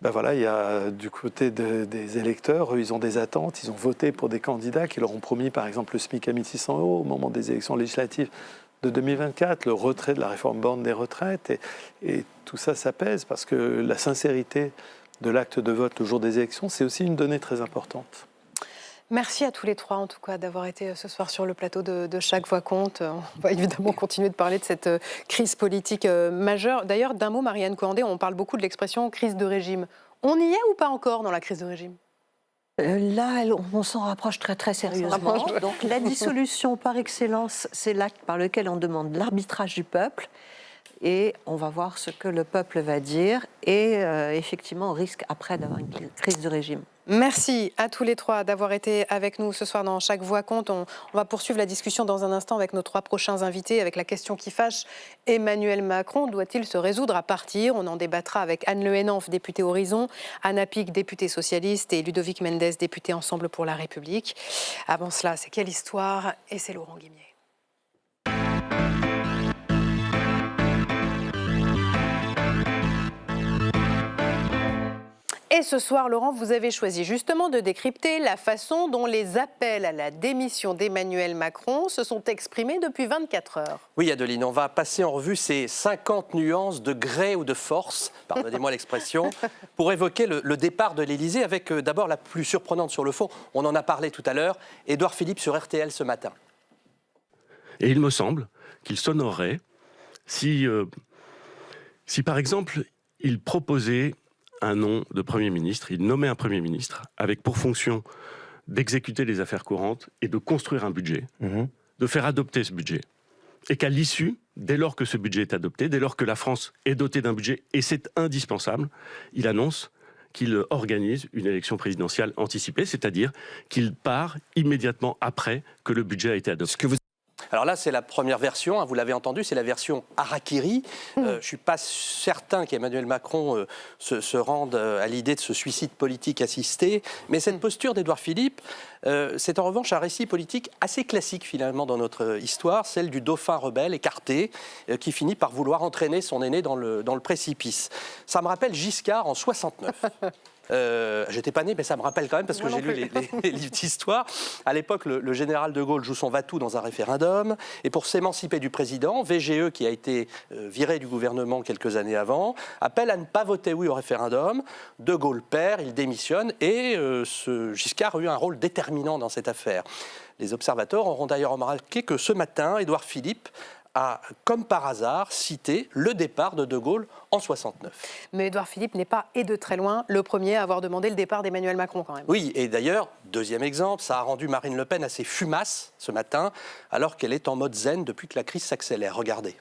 il y a du côté des électeurs, eux, ils ont des attentes, ils ont voté pour des candidats qui leur ont promis par exemple le SMIC à 1 600 € au moment des élections législatives de 2024, le retrait de la réforme Borne des retraites, et tout ça, ça pèse, parce que la sincérité de l'acte de vote le jour des élections, c'est aussi une donnée très importante. Merci à tous les trois, en tout cas, d'avoir été ce soir sur le plateau de Chaque Voix compte. On va évidemment continuer de parler de cette crise politique majeure. D'ailleurs, d'un mot, Marianne Coandé, on parle beaucoup de l'expression crise de régime. On y est ou pas encore dans la crise de régime ? Là, on s'en rapproche très sérieusement. Donc la dissolution par excellence, c'est l'acte par lequel on demande l'arbitrage du peuple. Et on va voir ce que le peuple va dire. Et effectivement, on risque après d'avoir une crise de régime. Merci à tous les trois d'avoir été avec nous ce soir dans Chaque Voix compte. On va poursuivre la discussion dans un instant avec nos 3 prochains invités, avec la question qui fâche. Emmanuel Macron doit-il se résoudre à partir ? On en débattra avec Anne Le Henanff, députée Horizon, Anna Pic, députée socialiste, et Ludovic Mendes, député Ensemble pour la République. Avant cela, c'est Quelle histoire ? Et c'est Laurent Guimier. Et ce soir, Laurent, vous avez choisi justement de décrypter la façon dont les appels à la démission d'Emmanuel Macron se sont exprimés depuis 24 heures. Oui, Adeline, on va passer en revue ces 50 nuances de gré ou de force, pardonnez-moi l'expression, pour évoquer le départ de l'Élysée, avec d'abord la plus surprenante sur le fond. On en a parlé tout à l'heure, Édouard Philippe sur RTL ce matin. Et il me semble qu'il s'honorerait si par exemple, il proposait un nom de Premier ministre, il nommait un Premier ministre avec pour fonction d'exécuter les affaires courantes et de construire un budget, de faire adopter ce budget. Et qu'à l'issue, dès lors que ce budget est adopté, dès lors que la France est dotée d'un budget, et c'est indispensable, il annonce qu'il organise une élection présidentielle anticipée, c'est-à-dire qu'il part immédiatement après que le budget a été adopté. Alors là, c'est la première version, hein, vous l'avez entendu, c'est la version Harakiri. Je ne suis pas certain qu'Emmanuel Macron se rende à l'idée de ce suicide politique assisté, mais cette posture d'Édouard Philippe, c'est en revanche un récit politique assez classique finalement dans notre histoire, celle du dauphin rebelle écarté qui finit par vouloir entraîner son aîné dans le précipice. Ça me rappelle Giscard en 69. J'étais pas né, mais ça me rappelle quand même parce que j'ai lu les livres d'histoire. À l'époque, le général de Gaulle joue son va-tout dans un référendum et pour s'émanciper du président, VGE, qui a été viré du gouvernement quelques années avant, appelle à ne pas voter oui au référendum. De Gaulle perd, il démissionne et Giscard a eu un rôle déterminant dans cette affaire. Les observateurs auront d'ailleurs remarqué que ce matin, Édouard Philippe a, comme par hasard, cité le départ de Gaulle en 69. Mais Édouard Philippe n'est pas, et de très loin, le premier à avoir demandé le départ d'Emmanuel Macron quand même. Oui, et d'ailleurs, deuxième exemple, ça a rendu Marine Le Pen assez fumasse ce matin, alors qu'elle est en mode zen depuis que la crise s'accélère. Regardez.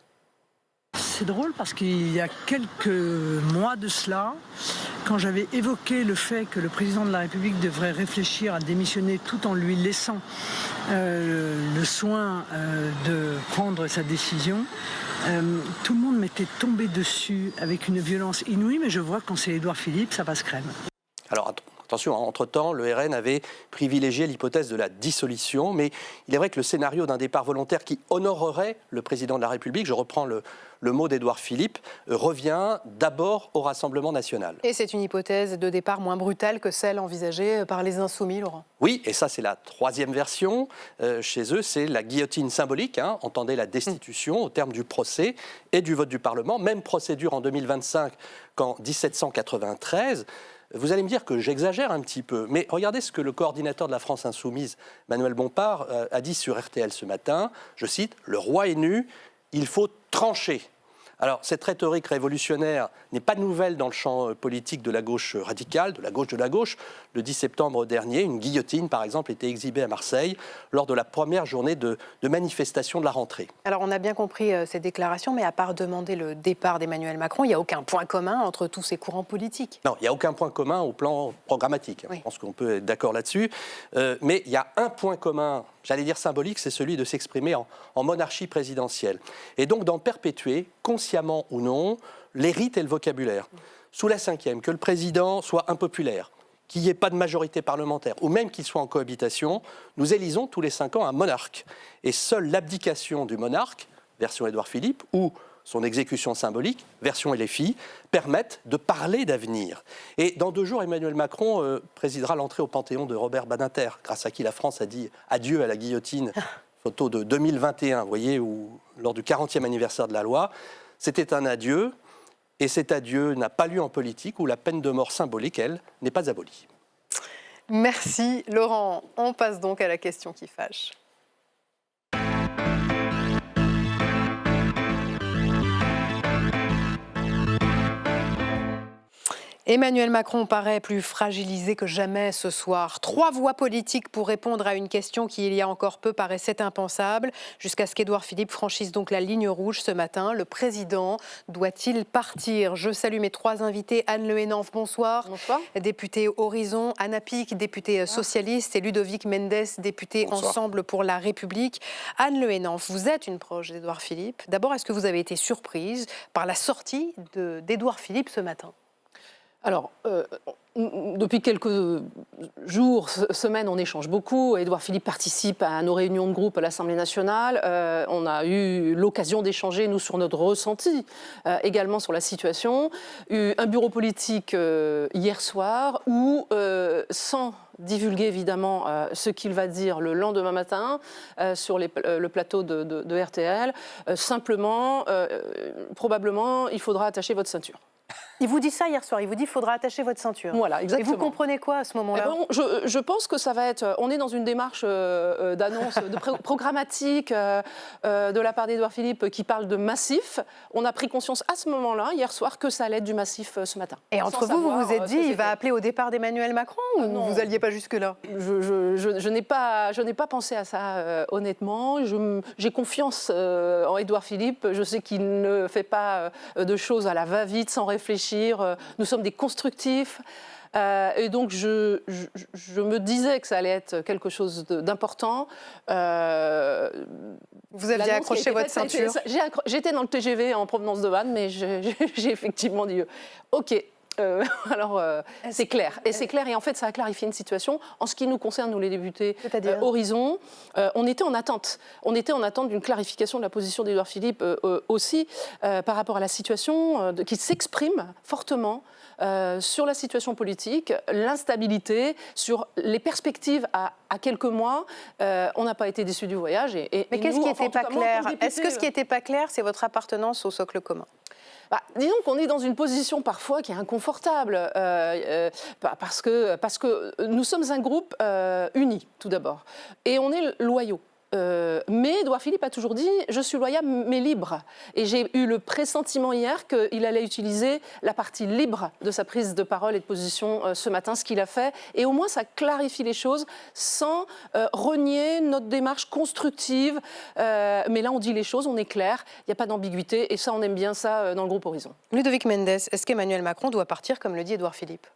C'est drôle parce qu'il y a quelques mois de cela, quand j'avais évoqué le fait que le président de la République devrait réfléchir à démissionner tout en lui laissant le soin de prendre sa décision, tout le monde m'était tombé dessus avec une violence inouïe, mais je vois que quand c'est Édouard Philippe, ça passe crème. Alors attention, entre-temps, le RN avait privilégié l'hypothèse de la dissolution, mais il est vrai que le scénario d'un départ volontaire qui honorerait le président de la République, je reprends le mot d'Édouard Philippe, revient d'abord au Rassemblement national. Et c'est une hypothèse de départ moins brutale que celle envisagée par les Insoumis, Laurent. Oui, et ça c'est la troisième version. Chez eux, c'est la guillotine symbolique, hein, entendez la destitution au terme du procès et du vote du Parlement. Même procédure en 2025 qu'en 1793. Vous allez me dire que j'exagère un petit peu, mais regardez ce que le coordinateur de la France Insoumise, Manuel Bompard, a dit sur RTL ce matin. Je cite, « Le roi est nu, il faut trancher ». Alors, cette rhétorique révolutionnaire n'est pas nouvelle dans le champ politique de la gauche radicale, de la gauche. Le 10 septembre dernier, une guillotine, par exemple, était exhibée à Marseille lors de la première journée de manifestation de la rentrée. Alors, on a bien compris ces déclarations, mais à part demander le départ d'Emmanuel Macron, il n'y a aucun point commun entre tous ces courants politiques. Non, il n'y a aucun point commun au plan programmatique. Oui. Je pense qu'on peut être d'accord là-dessus. Mais il y a un point commun, j'allais dire symbolique, c'est celui de s'exprimer en monarchie présidentielle. Et donc d'en perpétuer, consciemment ou non, les rites et le vocabulaire. Sous la Ve, que le président soit impopulaire, qu'il n'y ait pas de majorité parlementaire, ou même qu'il soit en cohabitation, nous élisons tous les 5 ans un monarque. Et seule l'abdication du monarque, version Édouard Philippe, ou son exécution symbolique, version LFI, permettent de parler d'avenir. Et dans 2 jours, Emmanuel Macron présidera l'entrée au Panthéon de Robert Badinter, grâce à qui la France a dit adieu à la guillotine. Photo de 2021, vous voyez, lors du 40e anniversaire de la loi. C'était un adieu, et cet adieu n'a pas lieu en politique, où la peine de mort symbolique, elle, n'est pas abolie. Merci Laurent. On passe donc à la question qui fâche. Emmanuel Macron paraît plus fragilisé que jamais ce soir. 3 voix politiques pour répondre à une question qui, il y a encore peu, paraissait impensable, jusqu'à ce qu'Édouard Philippe franchisse donc la ligne rouge ce matin. Le président doit-il partir? Je salue mes 3 invités. Anne Le Hénaff, bonsoir. Bonsoir. Députée Horizon, Anna Pic, députée socialiste, et Ludovic Mendes, député Ensemble pour la République. Anne Le Hénaff, vous êtes une proche d'Édouard Philippe. D'abord, est-ce que vous avez été surprise par la sortie d'Édouard Philippe ce matin? Alors, depuis quelques jours, semaines, on échange beaucoup. Édouard Philippe participe à nos réunions de groupe à l'Assemblée nationale. On a eu l'occasion d'échanger, nous, sur notre ressenti, également sur la situation. Un bureau politique hier soir où, sans divulguer évidemment ce qu'il va dire le lendemain matin sur le plateau de RTL, simplement, probablement, il faudra attacher votre ceinture. Il vous dit ça hier soir, il vous dit qu'il faudra attacher votre ceinture. Voilà, exactement. Et vous comprenez quoi à ce moment-là? Je pense que ça va être... On est dans une démarche d'annonce programmatique de la part d'Édouard Philippe qui parle de massif. On a pris conscience à ce moment-là, hier soir, que ça allait être du massif ce matin. Et entre vous, vous vous êtes dit, il va appeler au départ d'Emmanuel Macron ou vous n'alliez pas jusque-là? Je n'ai pas pensé à ça, honnêtement. J'ai confiance en Édouard Philippe. Je sais qu'il ne fait pas de choses à la va-vite, sans réfléchir. Nous sommes des constructifs. Et donc, je me disais que ça allait être quelque chose d'important. Vous aviez accroché votre ceinture? J'étais dans le TGV en provenance de Vannes, mais j'ai effectivement dit OK. C'est clair. Et c'est clair. Et en fait, ça a clarifié une situation. En ce qui nous concerne, nous les députés Horizon, on était en attente. On était en attente d'une clarification de la position d'Édouard Philippe aussi par rapport à la situation qui s'exprime fortement sur la situation politique, l'instabilité, sur les perspectives à quelques mois. On n'a pas été déçus du voyage. Mais qu'est-ce qui n'était pas clair? Est-ce que ce qui n'était pas clair, c'est votre appartenance au socle commun? Disons qu'on est dans une position parfois qui est inconfortable, parce que nous sommes un groupe uni, tout d'abord, et on est loyaux. Mais Édouard Philippe a toujours dit « je suis loyal mais libre ». Et j'ai eu le pressentiment hier qu'il allait utiliser la partie libre de sa prise de parole et de position ce matin, ce qu'il a fait. Et au moins, ça clarifie les choses sans renier notre démarche constructive. Mais là, on dit les choses, on est clair, il n'y a pas d'ambiguïté. Et ça, on aime bien ça dans le groupe Horizon. Ludovic Mendes, est-ce qu'Emmanuel Macron doit partir, comme le dit Édouard Philippe?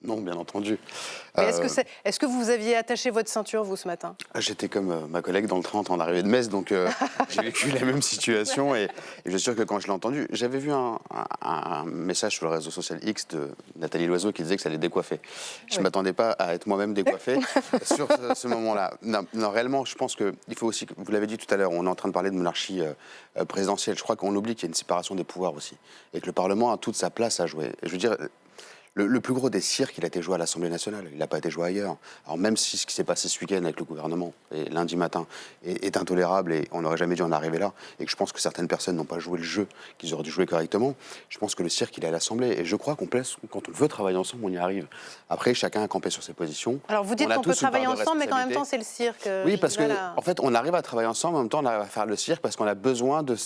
Non, bien entendu. Mais est-ce que vous aviez attaché votre ceinture, vous, ce matin? J'étais comme ma collègue dans le train en train d'arriver de Metz, donc j'ai vécu la même situation. Et je suis sûr que quand je l'ai entendu, j'avais vu un message sur le réseau social X de Nathalie Loiseau qui disait que ça allait décoiffer. Je ne m'attendais pas à être moi-même décoiffé sur ce moment-là. Non, réellement, je pense qu'il faut aussi, vous l'avez dit tout à l'heure, on est en train de parler de monarchie présidentielle. Je crois qu'on oublie qu'il y a une séparation des pouvoirs aussi. Et que le Parlement a toute sa place à jouer. Et je veux dire... Le plus gros des cirques, il a été joué à l'Assemblée nationale, il n'a pas été joué ailleurs. Alors même si ce qui s'est passé ce week-end avec le gouvernement, et lundi matin, est intolérable et on n'aurait jamais dû en arriver là, et que je pense que certaines personnes n'ont pas joué le jeu qu'ils auraient dû jouer correctement, je pense que le cirque, il est à l'Assemblée. Et je crois quand on veut travailler ensemble, on y arrive. Après, chacun a campé sur ses positions. Alors vous dites qu'on peut travailler ensemble, mais qu'en même temps, c'est le cirque. Oui, parce qu'en fait, on arrive à travailler ensemble, en même temps, on arrive à faire le cirque parce qu'on a besoin de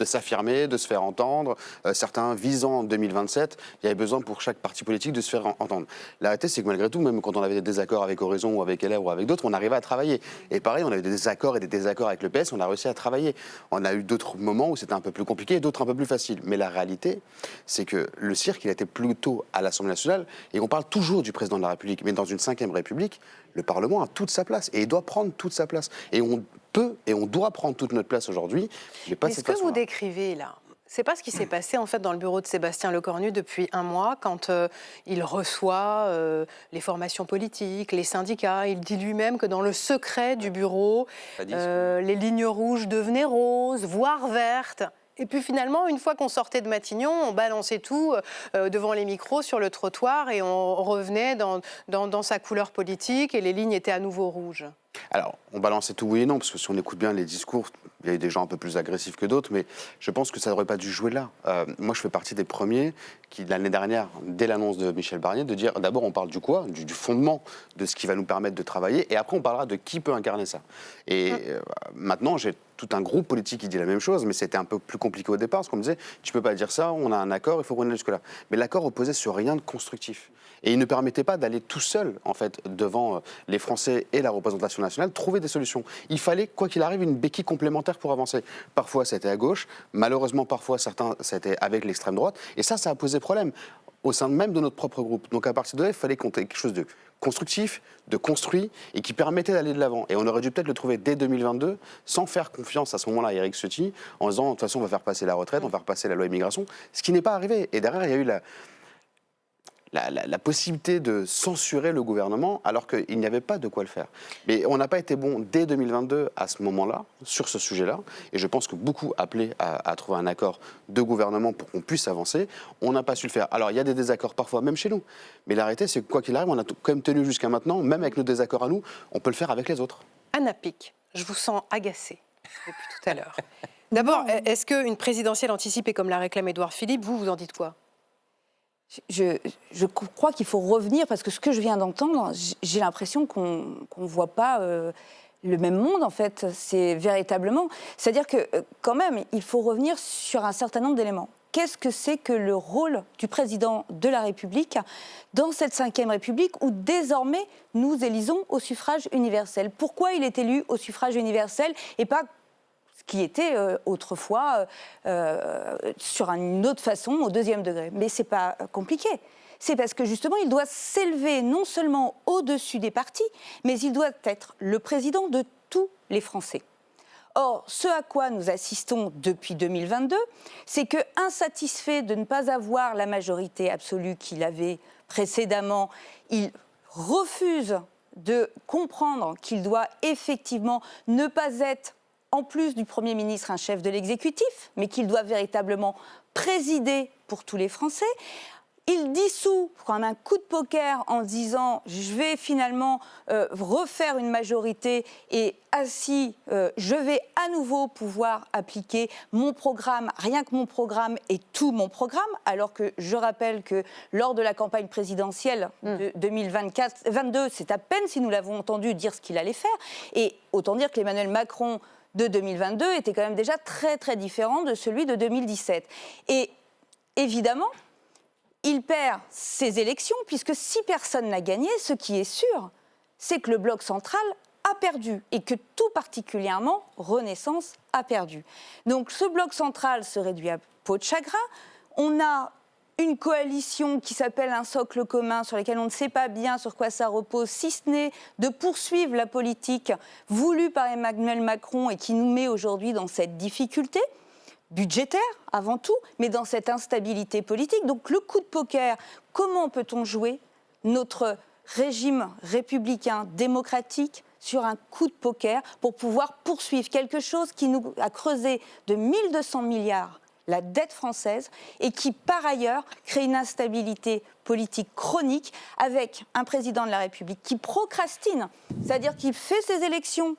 s'affirmer, de se faire entendre. Certains visant en 2027, il y avait besoin pour chaque parti politique de se faire entendre. La réalité, c'est que malgré tout, même quand on avait des désaccords avec Horizon ou avec LR ou avec d'autres, on arrivait à travailler. Et pareil, on avait des désaccords et des désaccords avec le PS, on a réussi à travailler. On a eu d'autres moments où c'était un peu plus compliqué et d'autres un peu plus faciles. Mais la réalité, c'est que le cirque, il était plutôt à l'Assemblée nationale et on parle toujours du président de la République. Mais dans une 5e République, le Parlement a toute sa place et il doit prendre toute sa place. Et on peut et on doit prendre toute notre place aujourd'hui, mais pas cette façon-là. Ce que vous décrivez là, c'est pas ce qui s'est passé en fait dans le bureau de Sébastien Lecornu depuis un mois quand il reçoit les formations politiques, les syndicats. Il dit lui-même que dans le secret du bureau, les lignes rouges devenaient roses, voire vertes. Et puis finalement, une fois qu'on sortait de Matignon, on balançait tout devant les micros sur le trottoir et on revenait dans sa couleur politique et les lignes étaient à nouveau rouges. Alors, on balançait tout oui et non, parce que si on écoute bien les discours, il y a eu des gens un peu plus agressifs que d'autres, mais je pense que ça n'aurait pas dû jouer là. Moi, je fais partie des premiers qui, l'année dernière, dès l'annonce de Michel Barnier, de dire d'abord on parle du quoi, du fondement de ce qui va nous permettre de travailler, et après on parlera de qui peut incarner ça. Et maintenant, j'ai tout un groupe politique qui dit la même chose, mais c'était un peu plus compliqué au départ, parce qu'on me disait tu peux pas dire ça, on a un accord, il faut qu'on aille jusque-là. Mais l'accord reposait sur rien de constructif. Et il ne permettait pas d'aller tout seul, en fait, devant les Français et la représentation nationale, trouver des solutions. Il fallait, quoi qu'il arrive, une béquille complémentaire pour avancer. Parfois, c'était à gauche. Malheureusement, parfois, certains, c'était avec l'extrême droite. Et ça a posé problème au sein même de notre propre groupe. Donc, à partir de là, il fallait qu'on ait quelque chose de constructif, de construit et qui permettait d'aller de l'avant. Et on aurait dû peut-être le trouver dès 2022, sans faire confiance à ce moment-là à Éric Ciotti, en disant, de toute façon, on va faire passer la retraite, on va faire passer la loi immigration, ce qui n'est pas arrivé. Et derrière, il y a eu la possibilité de censurer le gouvernement alors qu'il n'y avait pas de quoi le faire. Mais on n'a pas été bon dès 2022 à ce moment-là, sur ce sujet-là, et je pense que beaucoup appelaient à trouver un accord de gouvernement pour qu'on puisse avancer. On n'a pas su le faire. Alors il y a des désaccords parfois, même chez nous, mais la réalité c'est que quoi qu'il arrive, on a quand même tenu jusqu'à maintenant, même avec nos désaccords à nous, on peut le faire avec les autres. Anna Pic, je vous sens agacée depuis tout à l'heure. D'abord, est-ce qu'une présidentielle anticipée comme l'a réclame Édouard Philippe, vous en dites quoi ? Je crois qu'il faut revenir, parce que ce que je viens d'entendre, j'ai l'impression qu'on ne voit pas le même monde, en fait. C'est véritablement... C'est-à-dire que, quand même, il faut revenir sur un certain nombre d'éléments. Qu'est-ce que c'est que le rôle du président de la République dans cette 5e République où désormais nous élisons au suffrage universel? Pourquoi il est élu au suffrage universel et pas ce qui était autrefois sur une autre façon au 2e degré? Mais ce n'est pas compliqué. C'est parce que justement il doit s'élever non seulement au-dessus des partis, mais il doit être le président de tous les Français. Or, ce à quoi nous assistons depuis 2022, c'est que, insatisfait de ne pas avoir la majorité absolue qu'il avait précédemment, il refuse de comprendre qu'il doit effectivement ne pas être, en plus du Premier ministre, un chef de l'exécutif, mais qu'il doit véritablement présider pour tous les Français. Il dissout comme un coup de poker en disant « je vais finalement refaire une majorité et ainsi je vais à nouveau pouvoir appliquer mon programme, rien que mon programme et tout mon programme », alors que je rappelle que lors de la campagne présidentielle de 2022, c'est à peine si nous l'avons entendu dire ce qu'il allait faire. Et autant dire que Emmanuel Macron de 2022 était quand même déjà très très différent de celui de 2017. Et évidemment, il perd ses élections, puisque si personne n'a gagné, ce qui est sûr, c'est que le bloc central a perdu, et que tout particulièrement, Renaissance a perdu. Donc ce bloc central se réduit à peau de chagrin. On a une coalition qui s'appelle un socle commun, sur lequel on ne sait pas bien sur quoi ça repose, si ce n'est de poursuivre la politique voulue par Emmanuel Macron et qui nous met aujourd'hui dans cette difficulté budgétaire avant tout, mais dans cette instabilité politique. Donc le coup de poker, comment peut-on jouer notre régime républicain démocratique sur un coup de poker pour pouvoir poursuivre quelque chose qui nous a creusé de 1200 milliards la dette française et qui, par ailleurs, crée une instabilité politique chronique avec un président de la République qui procrastine, c'est-à-dire qu'il fait ses élections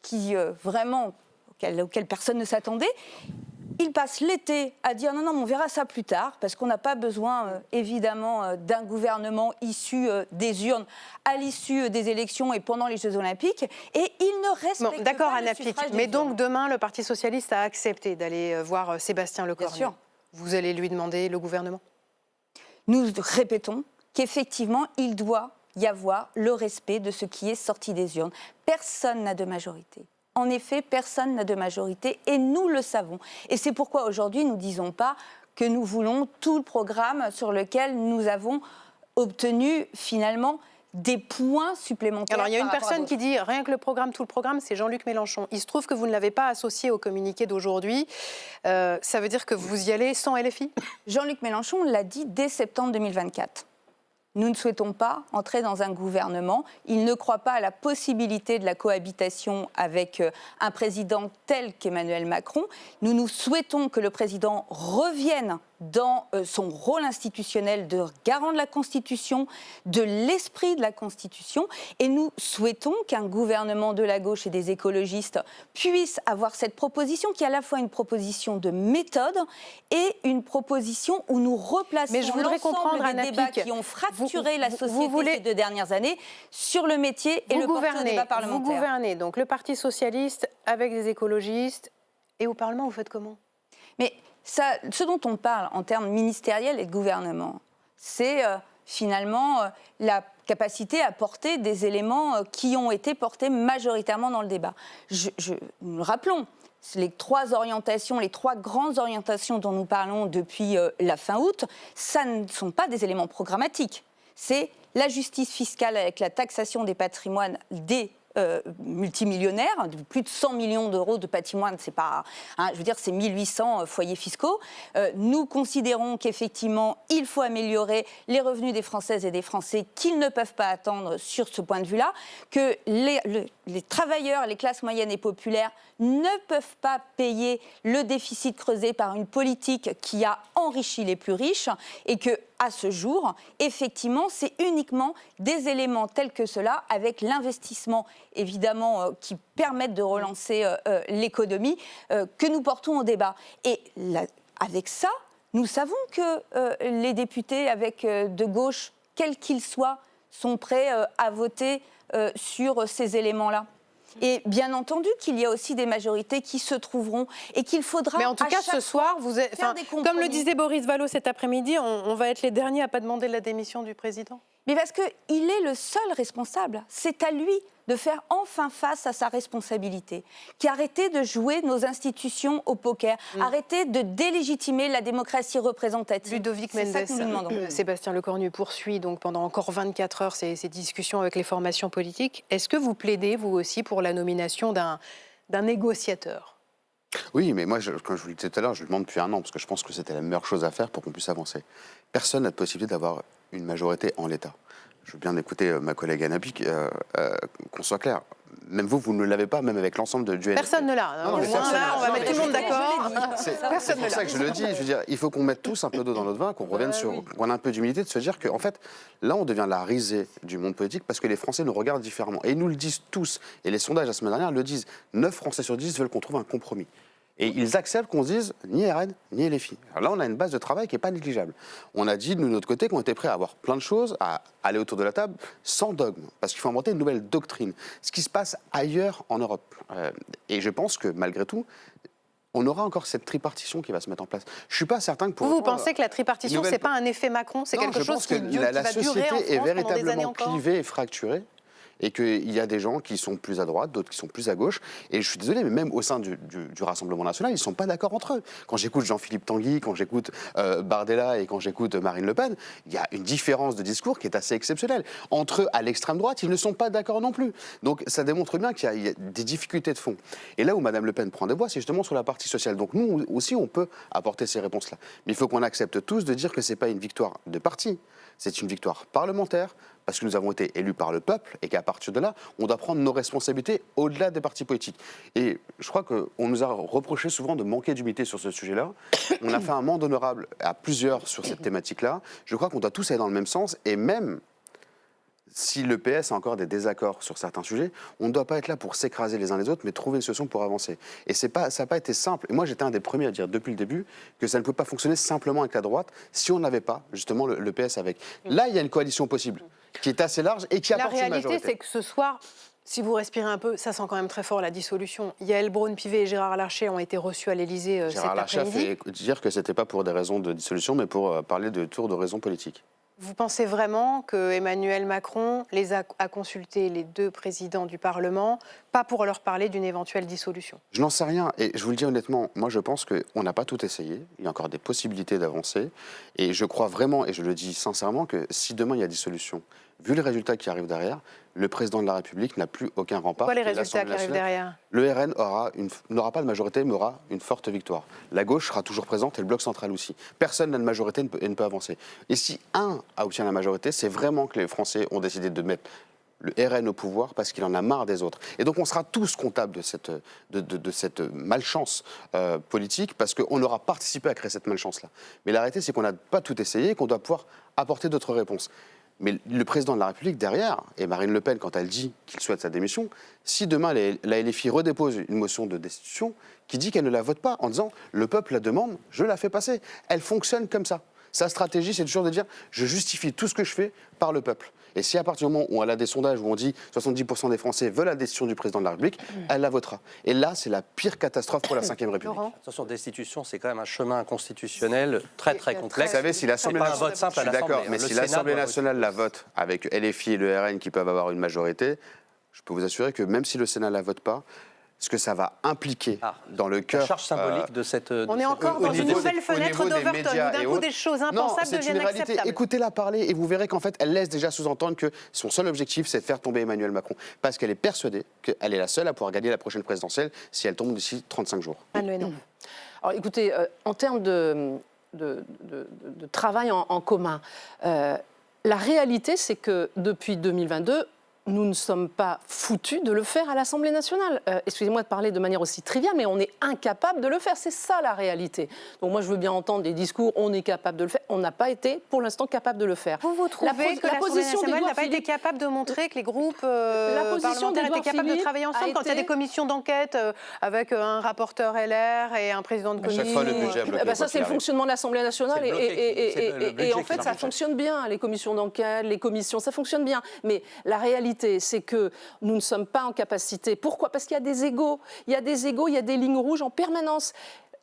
qui, vraiment, auxquelles personne ne s'attendait. Il passe l'été à dire non, on verra ça plus tard, parce qu'on n'a pas besoin, évidemment, d'un gouvernement issu des urnes à l'issue des élections et pendant les Jeux Olympiques. Et il ne respecte d'accord, pas Anna le suffrage Pic. Mais des donc, urnes. demain, le Parti socialiste a accepté d'aller voir Sébastien Lecornu. Bien sûr. Vous allez lui demander le gouvernement? Nous répétons qu'effectivement, il doit y avoir le respect de ce qui est sorti des urnes. Personne n'a de majorité. En effet, personne n'a de majorité et nous le savons. Et c'est pourquoi aujourd'hui, nous ne disons pas que nous voulons tout le programme sur lequel nous avons obtenu finalement des points supplémentaires. Alors, il y a une personne qui dit rien que le programme, tout le programme, c'est Jean-Luc Mélenchon. Il se trouve que vous ne l'avez pas associé au communiqué d'aujourd'hui. Ça veut dire que vous y allez sans LFI? Jean-Luc Mélenchon l'a dit dès septembre 2024. Nous ne souhaitons pas entrer dans un gouvernement. Il ne croit pas à la possibilité de la cohabitation avec un président tel qu'Emmanuel Macron. Nous souhaitons que le président revienne dans son rôle institutionnel de garant de la Constitution, de l'esprit de la Constitution. Et nous souhaitons qu'un gouvernement de la gauche et des écologistes puisse avoir cette proposition qui est à la fois une proposition de méthode et une proposition où nous replaçons l'ensemble des débats qui ont fracturé la société ces 2 dernières années sur le métier et le porter au débat parlementaire. Vous gouvernez donc le Parti socialiste avec des écologistes et au Parlement, vous faites comment? Mais ça, ce dont on parle en termes ministériels et de gouvernement, c'est finalement la capacité à porter des éléments qui ont été portés majoritairement dans le débat. Nous le rappelons, les 3 orientations, les 3 grandes orientations dont nous parlons depuis la fin août, ça ne sont pas des éléments programmatiques. C'est la justice fiscale avec la taxation des patrimoines des multimillionnaires, plus de 100 millions d'euros de patrimoine, c'est pas, je veux dire, c'est 1800 foyers fiscaux. Nous considérons qu'effectivement, il faut améliorer les revenus des Françaises et des Français qu'ils ne peuvent pas attendre sur ce point de vue-là, que les travailleurs, les classes moyennes et populaires ne peuvent pas payer le déficit creusé par une politique qui a enrichi les plus riches et que, à ce jour, effectivement, c'est uniquement des éléments tels que cela, avec l'investissement, évidemment, qui permettent de relancer l'économie, que nous portons au débat. Et avec ça, Nous savons que les députés avec de gauche, quels qu'ils soient, sont prêts à voter sur ces éléments-là. Et bien entendu qu'il y a aussi des majorités qui se trouveront et qu'il faudra. Mais en tout cas, ce soir, comme le disait Boris Vallaud cet après-midi, on va être les derniers à ne pas demander la démission du président. Mais parce qu'il est le seul responsable. C'est à lui de faire enfin face à sa responsabilité, qui arrêter de jouer nos institutions au poker, arrêter de délégitimer la démocratie représentative. Ludovic Mendes, Sébastien Lecornu poursuit donc pendant encore 24 heures ces discussions avec les formations politiques. Est-ce que vous plaidez, vous aussi, pour la nomination d'un négociateur ? Oui, mais moi, comme je vous le disais tout à l'heure, je le demande depuis un an, parce que je pense que c'était la meilleure chose à faire pour qu'on puisse avancer. Personne n'a de possibilité d'avoir une majorité en l'état. Je veux bien écouter ma collègue Anna Pic, qu'on soit clair. Même vous ne l'avez pas, même avec l'ensemble du LFP. Personne ne l'a. On va mettre tout le monde d'accord. C'est pour ça que je le dis. Je veux dire, il faut qu'on mette tous un peu d'eau dans notre vin, qu'on revienne qu'on ait un peu d'humilité, de se dire qu'en fait, là, on devient la risée du monde politique parce que les Français nous regardent différemment. Et ils nous le disent tous. Et les sondages la semaine dernière le disent. 9 Français sur 10 veulent qu'on trouve un compromis. Et ils acceptent qu'on se dise ni RN, ni LFI. Alors là, on a une base de travail qui n'est pas négligeable. On a dit, de notre côté, qu'on était prêts à avoir plein de choses, à aller autour de la table, sans dogme. Parce qu'il faut inventer une nouvelle doctrine. Ce qui se passe ailleurs en Europe. Et je pense que, malgré tout, on aura encore cette tripartition qui va se mettre en place. Je ne suis pas certain que pour vous pensez que la tripartition, ce n'est pas un effet Macron, c'est quelque chose qui va durer en France la société est véritablement encore clivée et fracturée. Et qu'il y a des gens qui sont plus à droite, d'autres qui sont plus à gauche. Et je suis désolé, mais même au sein du Rassemblement national, ils ne sont pas d'accord entre eux. Quand j'écoute Jean-Philippe Tanguy, quand j'écoute Bardella et quand j'écoute Marine Le Pen, il y a une différence de discours qui est assez exceptionnelle. Entre eux, à l'extrême droite, ils ne sont pas d'accord non plus. Donc ça démontre bien qu'il y a des difficultés de fond. Et là où Mme Le Pen prend des voix, c'est justement sur la partie sociale. Donc nous aussi, on peut apporter ces réponses-là. Mais il faut qu'on accepte tous de dire que ce n'est pas une victoire de parti, c'est une victoire parlementaire, parce que nous avons été élus par le peuple et qu'à partir de là, on doit prendre nos responsabilités au-delà des partis politiques. Et je crois qu'on nous a reproché souvent de manquer d'humilité sur ce sujet-là. On a fait un mandat honorable à plusieurs sur cette thématique-là. Je crois qu'on doit tous aller dans le même sens et même si le PS a encore des désaccords sur certains sujets, on ne doit pas être là pour s'écraser les uns les autres, mais trouver une solution pour avancer. Et ça n'a pas été simple. Et moi, j'étais un des premiers à dire depuis le début que ça ne pouvait pas fonctionner simplement avec la droite si on n'avait pas justement le PS avec. Là, il y a une coalition possible qui est assez large et qui apporte une majorité. La réalité, c'est que ce soir, si vous respirez un peu, ça sent quand même très fort la dissolution. Yaël Braun-Pivet et Gérard Larcher ont été reçus à l'Élysée cet après-midi. Gérard Larcher a fait dire que ce n'était pas pour des raisons de dissolution, mais pour parler de tour de raisons politiques. Vous pensez vraiment que Emmanuel Macron les a consulté les deux présidents du Parlement, pas pour leur parler d'une éventuelle dissolution? Je n'en sais rien. Et je vous le dis honnêtement, moi je pense qu'on n'a pas tout essayé. Il y a encore des possibilités d'avancer. Et je crois vraiment, et je le dis sincèrement, que si demain il y a dissolution, vu les résultats qui arrivent derrière, le président de la République n'a plus aucun rempart. Pourquoi les résultats qui arrivent derrière? Le RN n'aura pas de majorité, mais aura une forte victoire. La gauche sera toujours présente et le bloc central aussi. Personne n'a de majorité et ne peut avancer. Et si un obtient la majorité, c'est vraiment que les Français ont décidé de mettre le RN au pouvoir parce qu'il en a marre des autres. Et donc on sera tous comptables de cette malchance politique parce qu'on aura participé à créer cette malchance-là. Mais la réalité, c'est qu'on n'a pas tout essayé et qu'on doit pouvoir apporter d'autres réponses. Mais le président de la République, derrière, et Marine Le Pen, quand elle dit qu'il souhaite sa démission, si demain la LFI redépose une motion de destitution qui dit qu'elle ne la vote pas en disant « le peuple la demande, je la fais passer », elle fonctionne comme ça. Sa stratégie, c'est toujours de dire « je justifie tout ce que je fais par le peuple ». Et si à partir du moment où elle a des sondages où on dit 70% des Français veulent la destitution du président de la République, elle la votera. Et là, c'est la pire catastrophe pour la Ve République. Attention, destitution, c'est quand même un chemin constitutionnel très très complexe. Vous savez, si l'Assemblée nationale, je suis d'accord, mais si l'Assemblée nationale la vote avec LFI et le RN qui peuvent avoir une majorité, je peux vous assurer que même si le Sénat ne la vote pas, ce que ça va impliquer dans le cœur... La charge symbolique de cette... On est encore dans une nouvelle fenêtre d'Overton, où d'un coup des choses impensables deviennent acceptables. Écoutez-la parler et vous verrez qu'en fait, elle laisse déjà sous-entendre que son seul objectif, c'est de faire tomber Emmanuel Macron. Parce qu'elle est persuadée qu'elle est la seule à pouvoir gagner la prochaine présidentielle si elle tombe d'ici 35 jours. Alors écoutez, en termes de travail en commun, la réalité, c'est que depuis 2022, nous ne sommes pas foutus de le faire à l'Assemblée nationale. Excusez-moi de parler de manière aussi triviale, mais on est incapable de le faire. C'est ça la réalité. Donc moi, je veux bien entendre des discours, on est capable de le faire. On n'a pas été, pour l'instant, capable de le faire. Vous trouvez que l'Assemblée nationale n'a pas été capable de montrer que les groupes parlementaires étaient capables de travailler ensemble quand il y a des commissions d'enquête avec un rapporteur LR et un président de commission. À chaque fois, le budget a bloqué. Ça, c'est le fonctionnement de l'Assemblée nationale. Et en fait, ça fonctionne bien, les commissions d'enquête, les commissions, ça fonctionne bien. Mais la réalité, c'est que nous ne sommes pas en capacité. Pourquoi ? Parce qu'il y a des égos. Il y a des lignes rouges en permanence.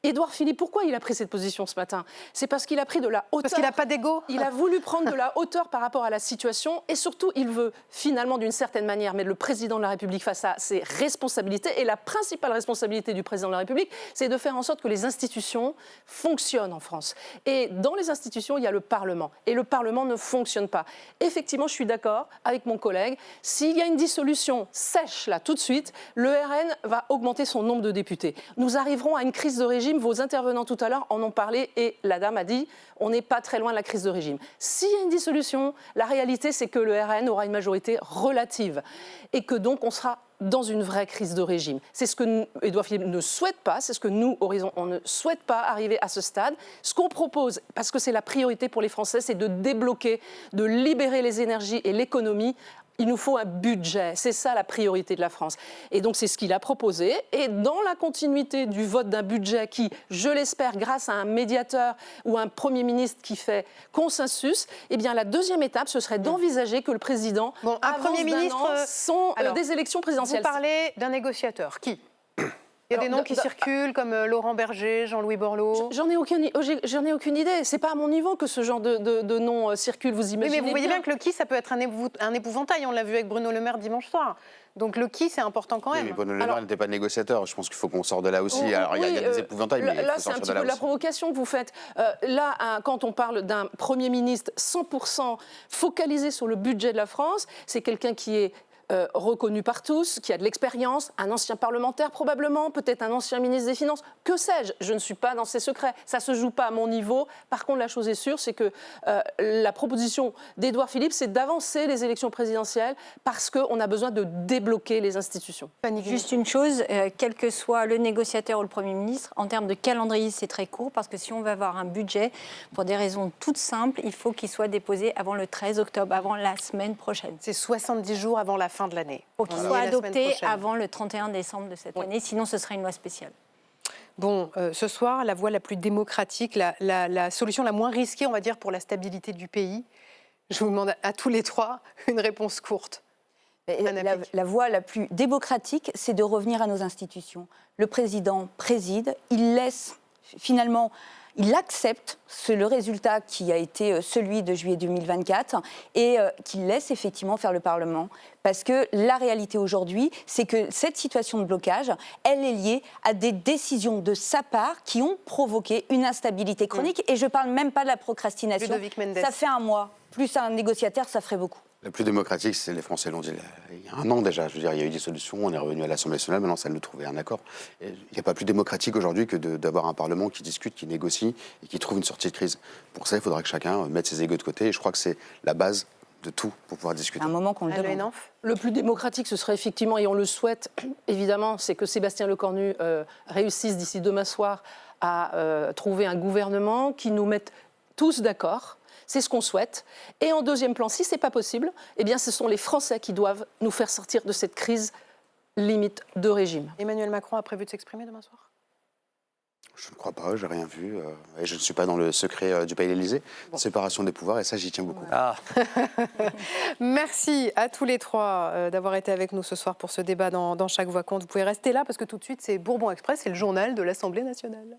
Édouard Philippe, pourquoi il a pris cette position ce matin ? C'est parce qu'il a pris de la hauteur. Parce qu'il n'a pas d'ego. Il a voulu prendre de la hauteur par rapport à la situation et surtout, il veut finalement, d'une certaine manière, mettre le président de la République face à ses responsabilités. Et la principale responsabilité du président de la République, c'est de faire en sorte que les institutions fonctionnent en France. Et dans les institutions, il y a le Parlement. Et le Parlement ne fonctionne pas. Effectivement, je suis d'accord avec mon collègue. S'il y a une dissolution sèche, là, tout de suite, le RN va augmenter son nombre de députés. Nous arriverons à une crise de régime. Vos intervenants tout à l'heure en ont parlé et la dame a dit on n'est pas très loin de la crise de régime. S'il y a une dissolution, la réalité c'est que le RN aura une majorité relative et que donc on sera dans une vraie crise de régime. C'est ce que Édouard Philippe ne souhaite pas, c'est ce que nous, Horizon, on ne souhaite pas arriver à ce stade. Ce qu'on propose, parce que c'est la priorité pour les Français, c'est de débloquer, de libérer les énergies et l'économie. Il nous faut un budget, c'est ça la priorité de la France. Et donc c'est ce qu'il a proposé. Et dans la continuité du vote d'un budget qui, je l'espère, grâce à un médiateur ou un Premier ministre qui fait consensus, eh bien la deuxième étape, ce serait d'envisager que le président un Premier ministre sont des élections présidentielles. Vous parlez d'un négociateur, qui ? Il y a des noms qui circulent comme Laurent Berger, Jean-Louis Borloo. J'en ai aucune idée. C'est pas à mon niveau que ce genre de noms circulent, vous imaginez. Oui, mais vous voyez bien que le qui, ça peut être un épouvantail. On l'a vu avec Bruno Le Maire dimanche soir. Donc le qui, c'est important quand même. Oui, mais Bruno Le Maire n'était pas négociateur. Je pense qu'il faut qu'on sorte de là aussi. Alors il y a des épouvantails, mais là, c'est un petit peu de la provocation que vous faites. Quand on parle d'un Premier ministre 100% focalisé sur le budget de la France, c'est quelqu'un qui est reconnu par tous, qui a de l'expérience, un ancien parlementaire probablement, peut-être un ancien ministre des Finances, que sais-je ? Je ne suis pas dans ces secrets, ça ne se joue pas à mon niveau. Par contre, la chose est sûre, c'est que la proposition d'Édouard Philippe, c'est d'avancer les élections présidentielles parce qu'on a besoin de débloquer les institutions. Juste une chose, quel que soit le négociateur ou le Premier ministre, en termes de calendrier, c'est très court parce que si on veut avoir un budget, pour des raisons toutes simples, il faut qu'il soit déposé avant le 13 octobre, avant la semaine prochaine. C'est 70 jours avant la fin de l'année. Pour qu'il soit adopté avant le 31 décembre de cette année, sinon ce serait une loi spéciale. Bon, ce soir, la voie la plus démocratique, la solution la moins risquée, on va dire, pour la stabilité du pays. Je vous demande à tous les trois une réponse courte. La voie la plus démocratique, c'est de revenir à nos institutions. Le président préside, il laisse finalement... Il accepte le résultat qui a été celui de juillet 2024 et qu'il laisse effectivement faire le Parlement. Parce que la réalité aujourd'hui, c'est que cette situation de blocage, elle est liée à des décisions de sa part qui ont provoqué une instabilité chronique. Et je ne parle même pas de la procrastination. Ça fait un mois. Plus un négociateur, ça ferait beaucoup. La plus démocratique, c'est les Français l'ont dit il y a un an déjà. Je veux dire, il y a eu des solutions, on est revenu à l'Assemblée nationale, maintenant ça nous trouvait un accord. Il n'y a pas plus démocratique aujourd'hui que d'avoir un Parlement qui discute, qui négocie et qui trouve une sortie de crise. Pour ça, il faudra que chacun mette ses égos de côté et je crois que c'est la base de tout pour pouvoir discuter. À un moment qu'on le demande. Le plus démocratique, ce serait effectivement, et on le souhaite évidemment, c'est que Sébastien Lecornu réussisse d'ici demain soir à trouver un gouvernement qui nous mette tous d'accord. C'est ce qu'on souhaite. Et en deuxième plan, si ce n'est pas possible, eh bien, ce sont les Français qui doivent nous faire sortir de cette crise limite de régime. Emmanuel Macron a prévu de s'exprimer demain soir ? Je ne crois pas, je n'ai rien vu. Et je ne suis pas dans le secret du Palais de l'Élysée. Séparation des pouvoirs, et ça, j'y tiens beaucoup. Merci à tous les trois d'avoir été avec nous ce soir pour ce débat dans Chaque Voix Compte. Vous pouvez rester là parce que tout de suite, c'est Bourbon Express, c'est le journal de l'Assemblée nationale.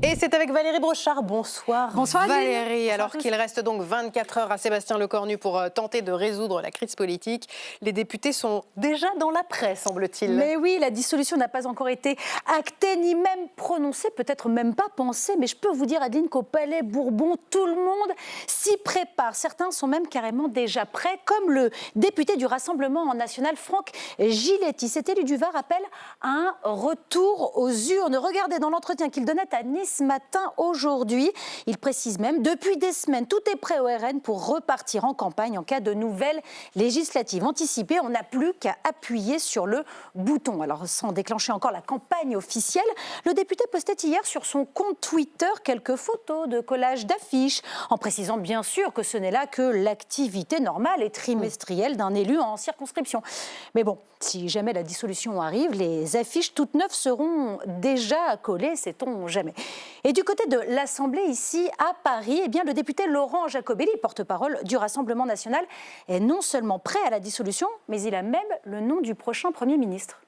Et c'est avec Valérie Brochard. Bonsoir. Bonsoir Valérie. Alors qu'il reste donc 24 heures à Sébastien Lecornu pour tenter de résoudre la crise politique, les députés sont déjà dans la presse, semble-t-il. Mais oui, la dissolution n'a pas encore été actée, ni même prononcée, peut-être même pas pensée. Mais je peux vous dire, Adeline, qu'au Palais Bourbon, tout le monde s'y prépare. Certains sont même carrément déjà prêts, comme le député du Rassemblement national, Franck Giletti. Cet élu du Var appelle à un retour aux urnes. Regardez dans l'entretien qu'il donnait à Nice ce matin, aujourd'hui. Il précise même, depuis des semaines, tout est prêt au RN pour repartir en campagne en cas de nouvelles législatives anticipées. On n'a plus qu'à appuyer sur le bouton. Alors, sans déclencher encore la campagne officielle, le député postait hier sur son compte Twitter quelques photos de collages d'affiches, en précisant bien sûr que ce n'est là que l'activité normale et trimestrielle d'un élu en circonscription. Mais bon, si jamais la dissolution arrive, les affiches toutes neuves seront déjà collées, sait-on jamais. Et du côté de l'Assemblée, ici à Paris, eh bien, le député Laurent Jacobelli, porte-parole du Rassemblement national, est non seulement prêt à la dissolution, mais il a même le nom du prochain Premier ministre.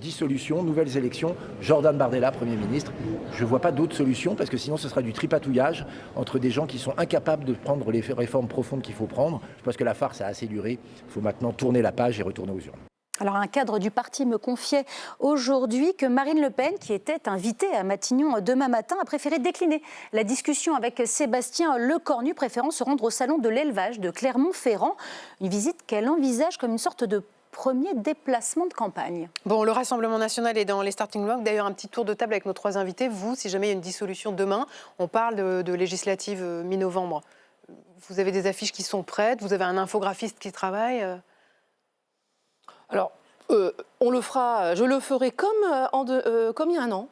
Dissolution, nouvelles élections, Jordan Bardella, Premier ministre. Je ne vois pas d'autre solution parce que sinon ce sera du tripatouillage entre des gens qui sont incapables de prendre les réformes profondes qu'il faut prendre. Je pense que la farce a assez duré. Il faut maintenant tourner la page et retourner aux urnes. Alors, un cadre du parti me confiait aujourd'hui que Marine Le Pen, qui était invitée à Matignon demain matin, a préféré décliner la discussion avec Sébastien Lecornu, préférant se rendre au salon de l'élevage de Clermont-Ferrand. Une visite qu'elle envisage comme une sorte de premier déplacement de campagne. Bon, le Rassemblement national est dans les starting blocks. D'ailleurs, un petit tour de table avec nos 3 invités. Vous, si jamais il y a une dissolution demain, on parle de législative mi-novembre. Vous avez des affiches qui sont prêtes, vous avez un infographiste qui travaille Alors, on le fera, je le ferai comme il y a un an.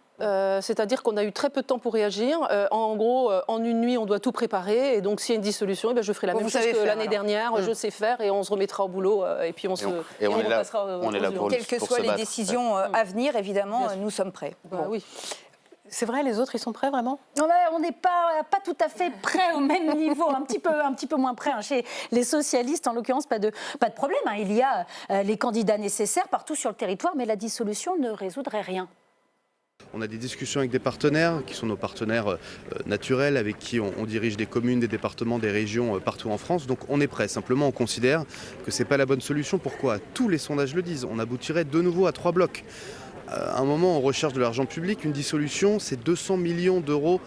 C'est-à-dire qu'on a eu très peu de temps pour réagir. En gros, en une nuit, on doit tout préparer. Et donc, s'il y a une dissolution, eh bien, je ferai la même chose que l'année dernière. Je sais faire et on se remettra au boulot. Et puis, on repassera aux urnes. Quelles que soient les décisions à venir, évidemment, nous sommes prêts. Bah, oui. C'est vrai, les autres, ils sont prêts vraiment ? On n'est pas tout à fait prêts au même niveau, un petit peu moins prêts. Chez les socialistes, en l'occurrence, pas de problème. Il y a les candidats nécessaires partout sur le territoire, mais la dissolution ne résoudrait rien. On a des discussions avec des partenaires qui sont nos partenaires naturels, avec qui on dirige des communes, des départements, des régions partout en France. Donc on est prêt. Simplement, on considère que ce n'est pas la bonne solution. Pourquoi ? Tous les sondages le disent. On aboutirait de nouveau à 3 blocs. À un moment, on recherche de l'argent public. Une dissolution, c'est 200 millions d'euros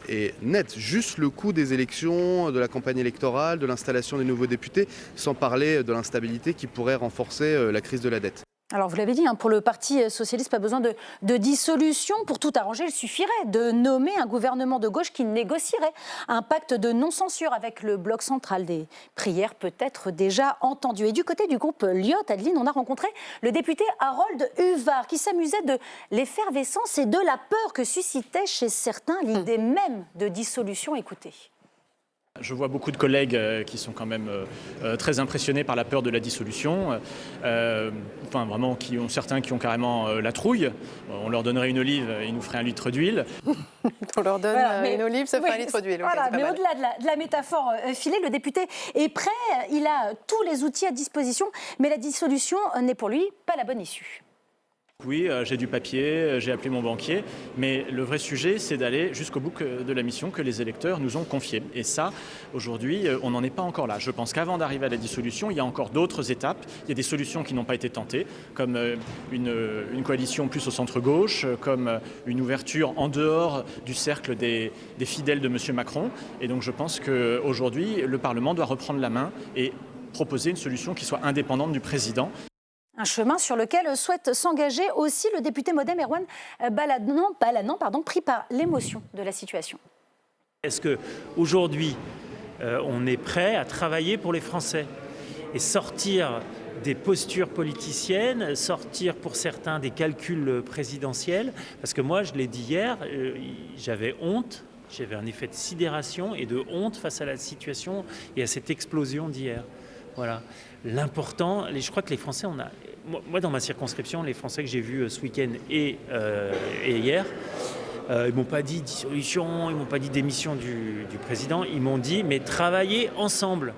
et net. Juste le coût des élections, de la campagne électorale, de l'installation des nouveaux députés, sans parler de l'instabilité qui pourrait renforcer la crise de la dette. Alors, vous l'avez dit, pour le Parti socialiste, pas besoin de dissolution. Pour tout arranger, il suffirait de nommer un gouvernement de gauche qui négocierait un pacte de non-censure avec le bloc central. Des prières peut-être déjà entendues. Et du côté du groupe Lyot, Adeline, on a rencontré le député Harold Huvar qui s'amusait de l'effervescence et de la peur que suscitait chez certains l'idée même de dissolution. Écoutez. Je vois beaucoup de collègues qui sont quand même très impressionnés par la peur de la dissolution. Vraiment, certains qui ont carrément la trouille. On leur donnerait une olive, ils nous feraient 1 litre d'huile. On leur donne une olive, ça fait 1 litre d'huile. Voilà, mais au-delà de la métaphore filée, le député est prêt. Il a tous les outils à disposition, mais la dissolution n'est pour lui pas la bonne issue. Oui, j'ai du papier, j'ai appelé mon banquier, mais le vrai sujet, c'est d'aller jusqu'au bout de la mission que les électeurs nous ont confiée. Et ça, aujourd'hui, on n'en est pas encore là. Je pense qu'avant d'arriver à la dissolution, il y a encore d'autres étapes. Il y a des solutions qui n'ont pas été tentées, comme une coalition plus au centre-gauche, comme une ouverture en dehors du cercle des fidèles de M. Macron. Et donc je pense qu'aujourd'hui, le Parlement doit reprendre la main et proposer une solution qui soit indépendante du président. Un chemin sur lequel souhaite s'engager aussi le député modem Erwan Balanant, pris par l'émotion de la situation. Est-ce qu'aujourd'hui, on est prêt à travailler pour les Français et sortir des postures politiciennes, sortir pour certains des calculs présidentiels ? Parce que moi, je l'ai dit hier, j'avais honte, j'avais un effet de sidération et de honte face à la situation et à cette explosion d'hier. Voilà. L'important, je crois que les Français, moi dans ma circonscription, les Français que j'ai vus ce week-end et hier, ils ne m'ont pas dit dissolution, ils ne m'ont pas dit démission du président, ils m'ont dit mais travailler ensemble.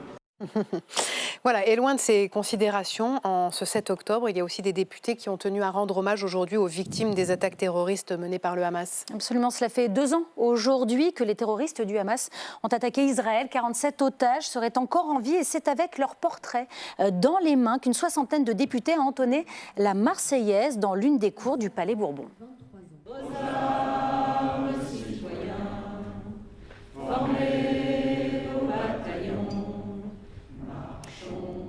Voilà, et loin de ces considérations, en ce 7 octobre, il y a aussi des députés qui ont tenu à rendre hommage aujourd'hui aux victimes des attaques terroristes menées par le Hamas. Absolument, cela fait 2 ans aujourd'hui que les terroristes du Hamas ont attaqué Israël. 47 otages seraient encore en vie et c'est avec leur portrait dans les mains qu'une 60aine de députés a entonné la Marseillaise dans l'une des cours du Palais Bourbon.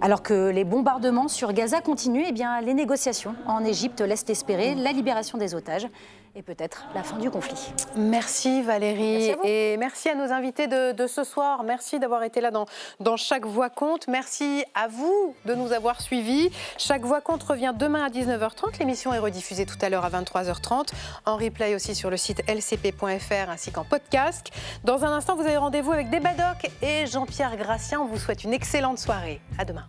Alors que les bombardements sur Gaza continuent, les négociations en Égypte laissent espérer la libération des otages. et peut-être la fin du conflit. Merci Valérie. Merci à vous. Et merci à nos invités de ce soir. Merci d'avoir été là dans Chaque Voix compte. Merci à vous de nous avoir suivis. Chaque Voix compte revient demain à 19h30. L'émission est rediffusée tout à l'heure à 23h30. En replay aussi sur le site lcp.fr ainsi qu'en podcast. Dans un instant, vous avez rendez-vous avec Débadoc et Jean-Pierre Gracien. On vous souhaite une excellente soirée. À demain.